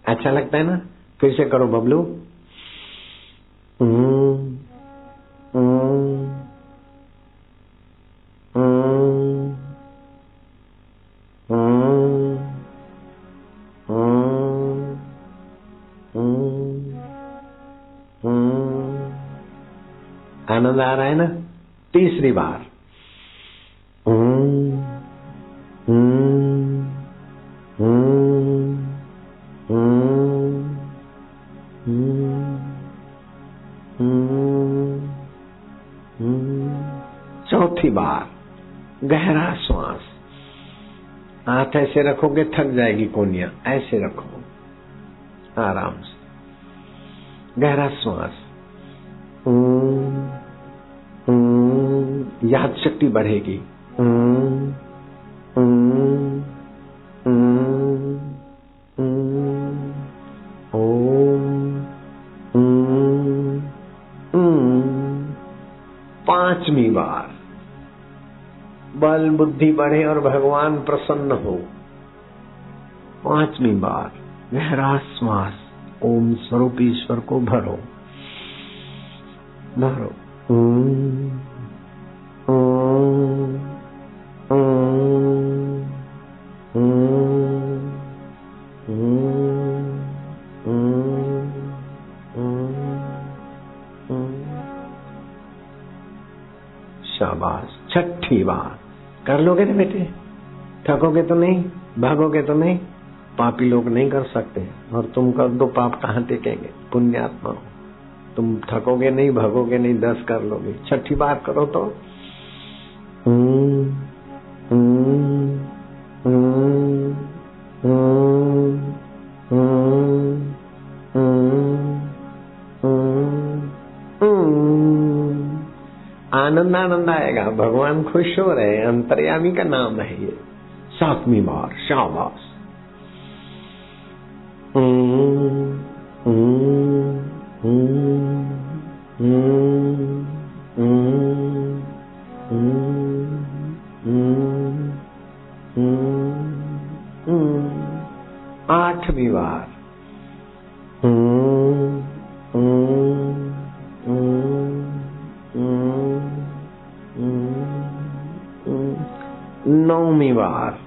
अच्छा लगता है ना? फिर से करो बबलू। आनंद आ रहा है ना? तीसरी बार। चौथी बार। गहरा श्वास। हाथ ऐसे रखोगे थक जाएगी कोनिया, ऐसे रखो आराम से। गहरा श्वास। याद शक्ति बढ़ेगी। पांचवी बार बल बुद्धि बढ़े और भगवान प्रसन्न हो। पांचवी बार गहरा श्वास ओम स्वरूप ईश्वर को भरो भरो। शाबाश। छठी बार कर लोगे ना बेटे? थकोगे तो नहीं, भागोगे तो नहीं? पापी लोग नहीं कर सकते, और तुम कर दो पाप कहाँ टेकेंगे? पुण्यात्मा हो तुम, थकोगे नहीं, भागोगे नहीं, 10 कर लोगे। छठी बार करो तो आनंद आनंद आएगा। भगवान खुश हो रहे हैं, अंतर्यामी का नाम है ये। 7वीं बार शाबाश। आठवीं बार नौवीं बार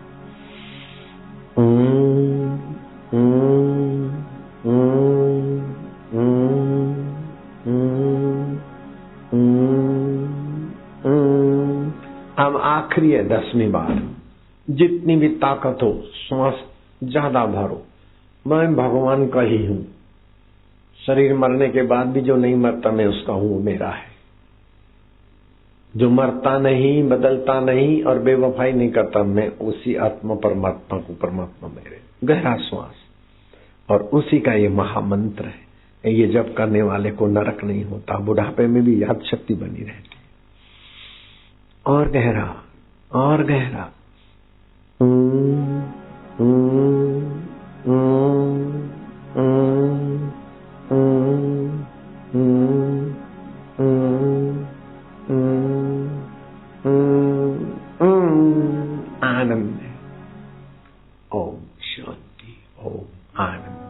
अब आखिरी है 10वीं बार। जितनी भी ताकत हो श्वास ज्यादा भरो। मैं भगवान का ही हूँ, शरीर मरने के बाद भी जो नहीं मरता मैं उसका हूँ, मेरा है। जो मरता नहीं, बदलता नहीं और बेवफाई नहीं करता, मैं उसी आत्मा परमात्मा को, परमात्मा मेरे। गहरा श्वास, और उसी का ये महामंत्र है। ये जब करने वाले को नरक नहीं होता, बुढ़ापे में भी याद शक्ति बनी रहती। और गहरा और गहरा। आनंद। ओम शांति, ओम आनंद।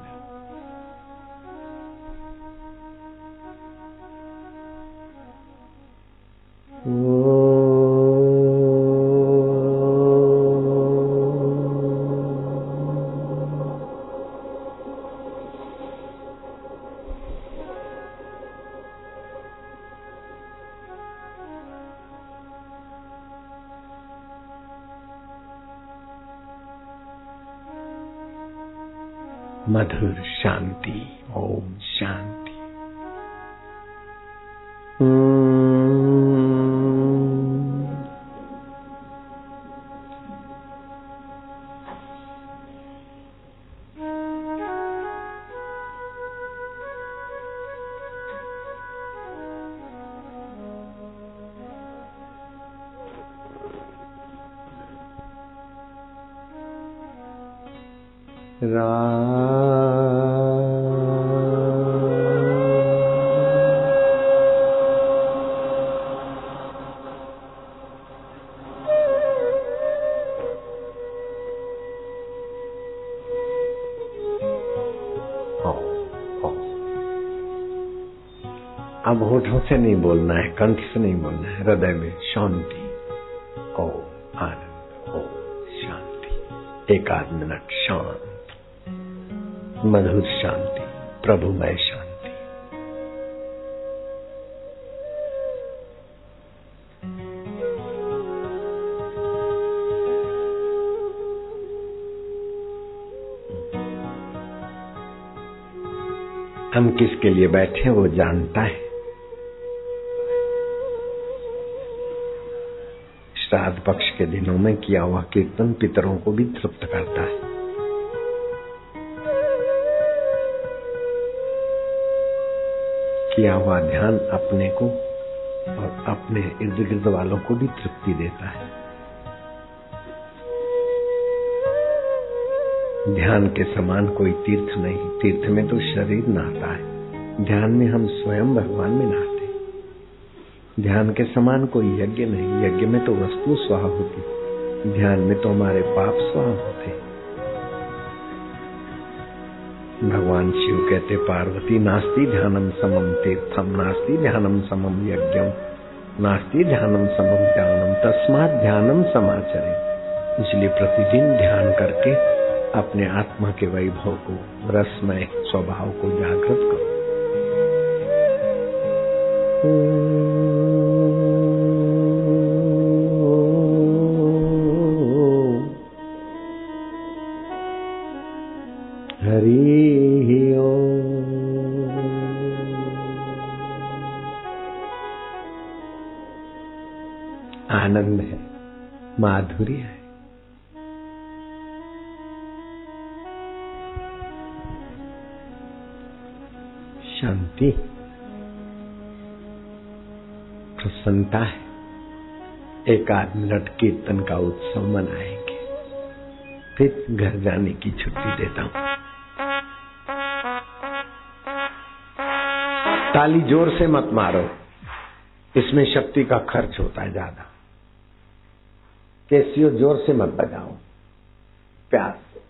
मधुर शांति। ओम शांति। अब होठों से नहीं बोलना है, कंठ से नहीं बोलना है, हृदय में शांति। ओम आनंद, ओम शांति। 1 मिनट शांत, मधुर शांति, प्रभुमय शांति। हम किसके लिए बैठे वो जानता है। श्राद्ध पक्ष के दिनों में किया हुआ कीर्तन पितरों को भी तृप्त करता है। किया हुआ ध्यान अपने को और अपने इर्द गिर्द वालों को भी तृप्ति देता है। ध्यान के समान कोई तीर्थ नहीं। तीर्थ में तो शरीर नहाता है, ध्यान में हम स्वयं भगवान में नहाते। ध्यान के समान कोई यज्ञ नहीं। यज्ञ में तो वस्तु स्वाहा होती, ध्यान में तो हमारे पाप स्वाहा होते। भगवान शिव कहते पार्वती नास्ति ध्यानम समम तीर्थम, नास्ति ध्यानम समम यज्ञम, नास्ति ध्यानम समम ज्ञानम, तस्मात् ध्यानम समाचरे। इसलिए प्रतिदिन ध्यान करके अपने आत्मा के वैभव को, रसमय स्वभाव को जागृत करो। हरि ओम। आनंद है, माधुर्य है। शांति, प्रसन्नता है। एक आध मिनट कीर्तन का उत्सव मनाएंगे, फिर घर जाने की छुट्टी देता हूं। ताली जोर से मत मारो, इसमें शक्ति का खर्च होता है ज्यादा। कैसियो जोर से मत बजाओ, प्यार से।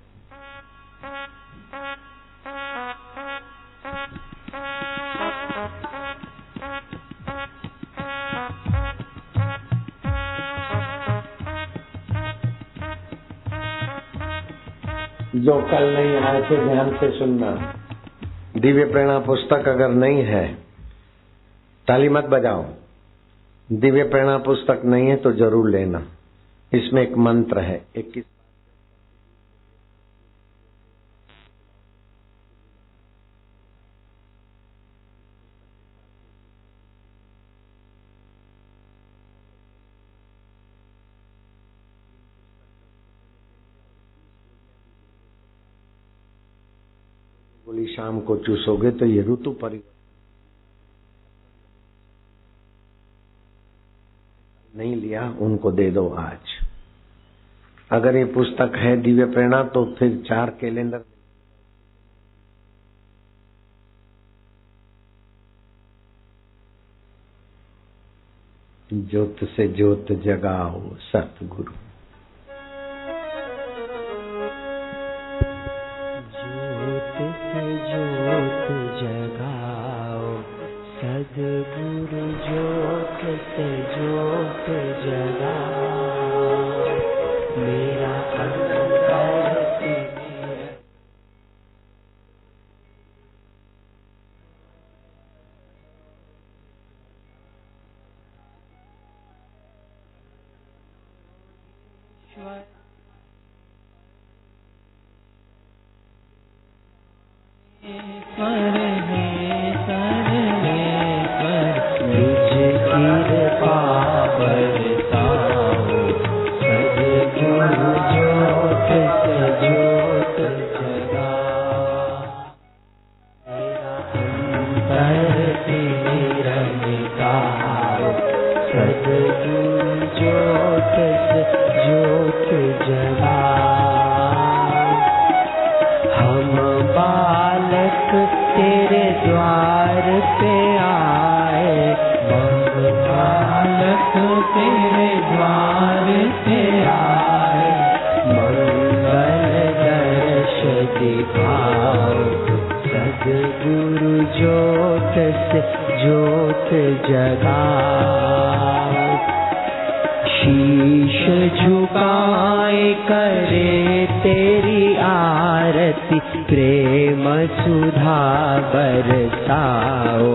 जो कल नहीं आए थे ध्यान से सुनना। दिव्य प्रेरणा पुस्तक अगर नहीं है, ताली मत बजाओ। दिव्य प्रेरणा पुस्तक नहीं है तो जरूर लेना। इसमें एक मंत्र है, 21 गोली शाम को चूसोगे तो ये ऋतु परिवर्तन नहीं लिया, उनको दे दो आज। अगर ये पुस्तक है दिव्य प्रेरणा तो फिर 4 कैलेंडर ज्योत से ज्योत जगाओ सतगुरु। सद्गुरु ज्योत से ज्योत जगाओ, मेरा अंतर तेरे द्वार पे आए, बालक तेरे द्वार पे आए, मंगल दर्श दिखाओ, सद्गुरु ज्योत से ज्योत जगाओ। शीश झुकाए करे तेरी आरती, प्रेम सुधा बरसाओ,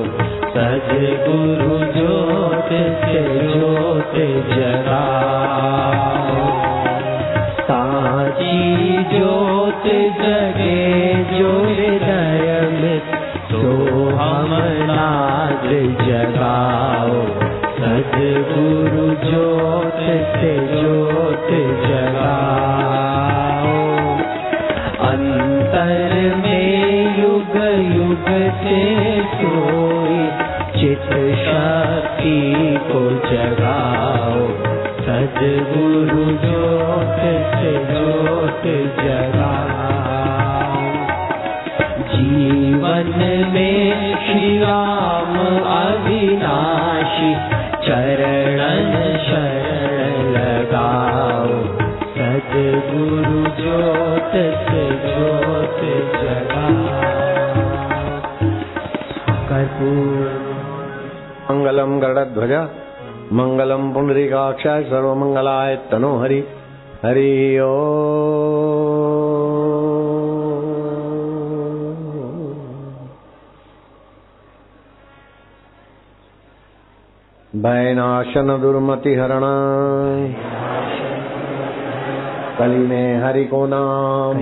सद्गुरु ज्योत से ज्योत जगाओ। साची ज्योत जगे जो हृदय में, तो हम नाद जगाओ, सद्गुरु ज्योत से ज्योत जगाओ। अंतर में युग युग से सोई, चित शक्ति को जगाओ, सद्गुरु ज्योत से ज्योत जगाओ। जीवन में श्री राम अविनाशी चरणन शरण लगाओ, सद्गुरु ज्योत से ज्योत जगाओ। कर्पूर मंगलम गरुड़ध्वज मंगलम पुंडरीकाक्षाय सर्वमंगलाय तनोहरि। हरि ओम। भयनाशन दुर्मति हरण, कली में हरि को नाम,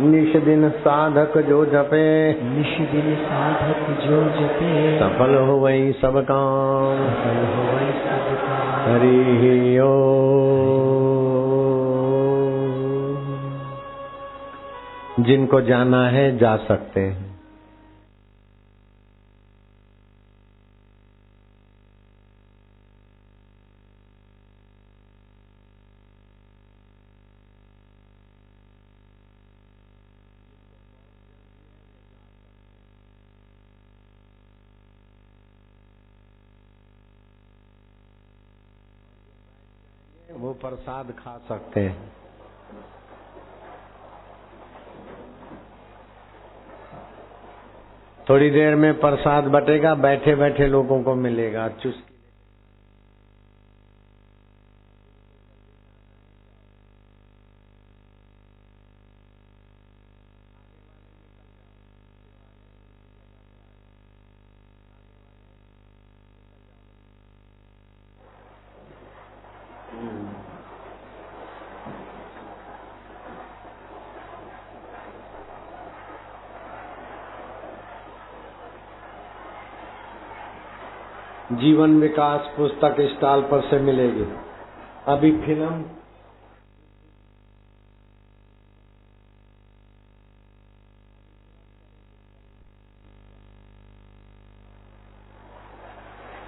निश दिन साधक जो जपे, निश दिन साधक जो जपे, सफल हो वही सब काम, सफल हो वही सब काम। हरि ओम। जिनको जाना है जा सकते हैं। वो प्रसाद खा सकते हैं। थोड़ी देर में प्रसाद बटेगा, बैठे बैठे लोगों को मिलेगा। चुस्की जीवन विकास पुस्तक स्टॉल पर से मिलेगी। अभी फिल्म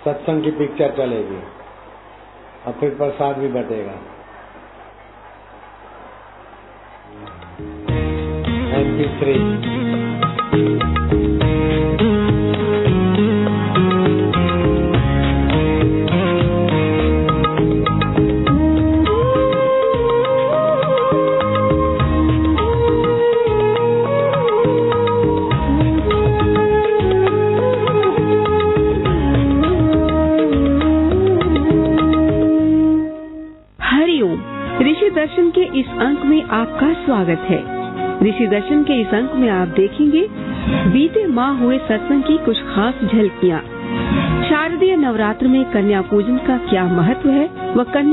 सत्संग की पिक्चर चलेगी और फिर प्रसाद भी बटेगा। MP3 ऋषि दर्शन के इस अंक में आपका स्वागत है। ऋषि दर्शन के इस अंक में आप देखेंगे बीते माह हुए सत्संग की कुछ खास झलकियाँ। शारदीय नवरात्र में कन्या पूजन का क्या महत्व है व कन्या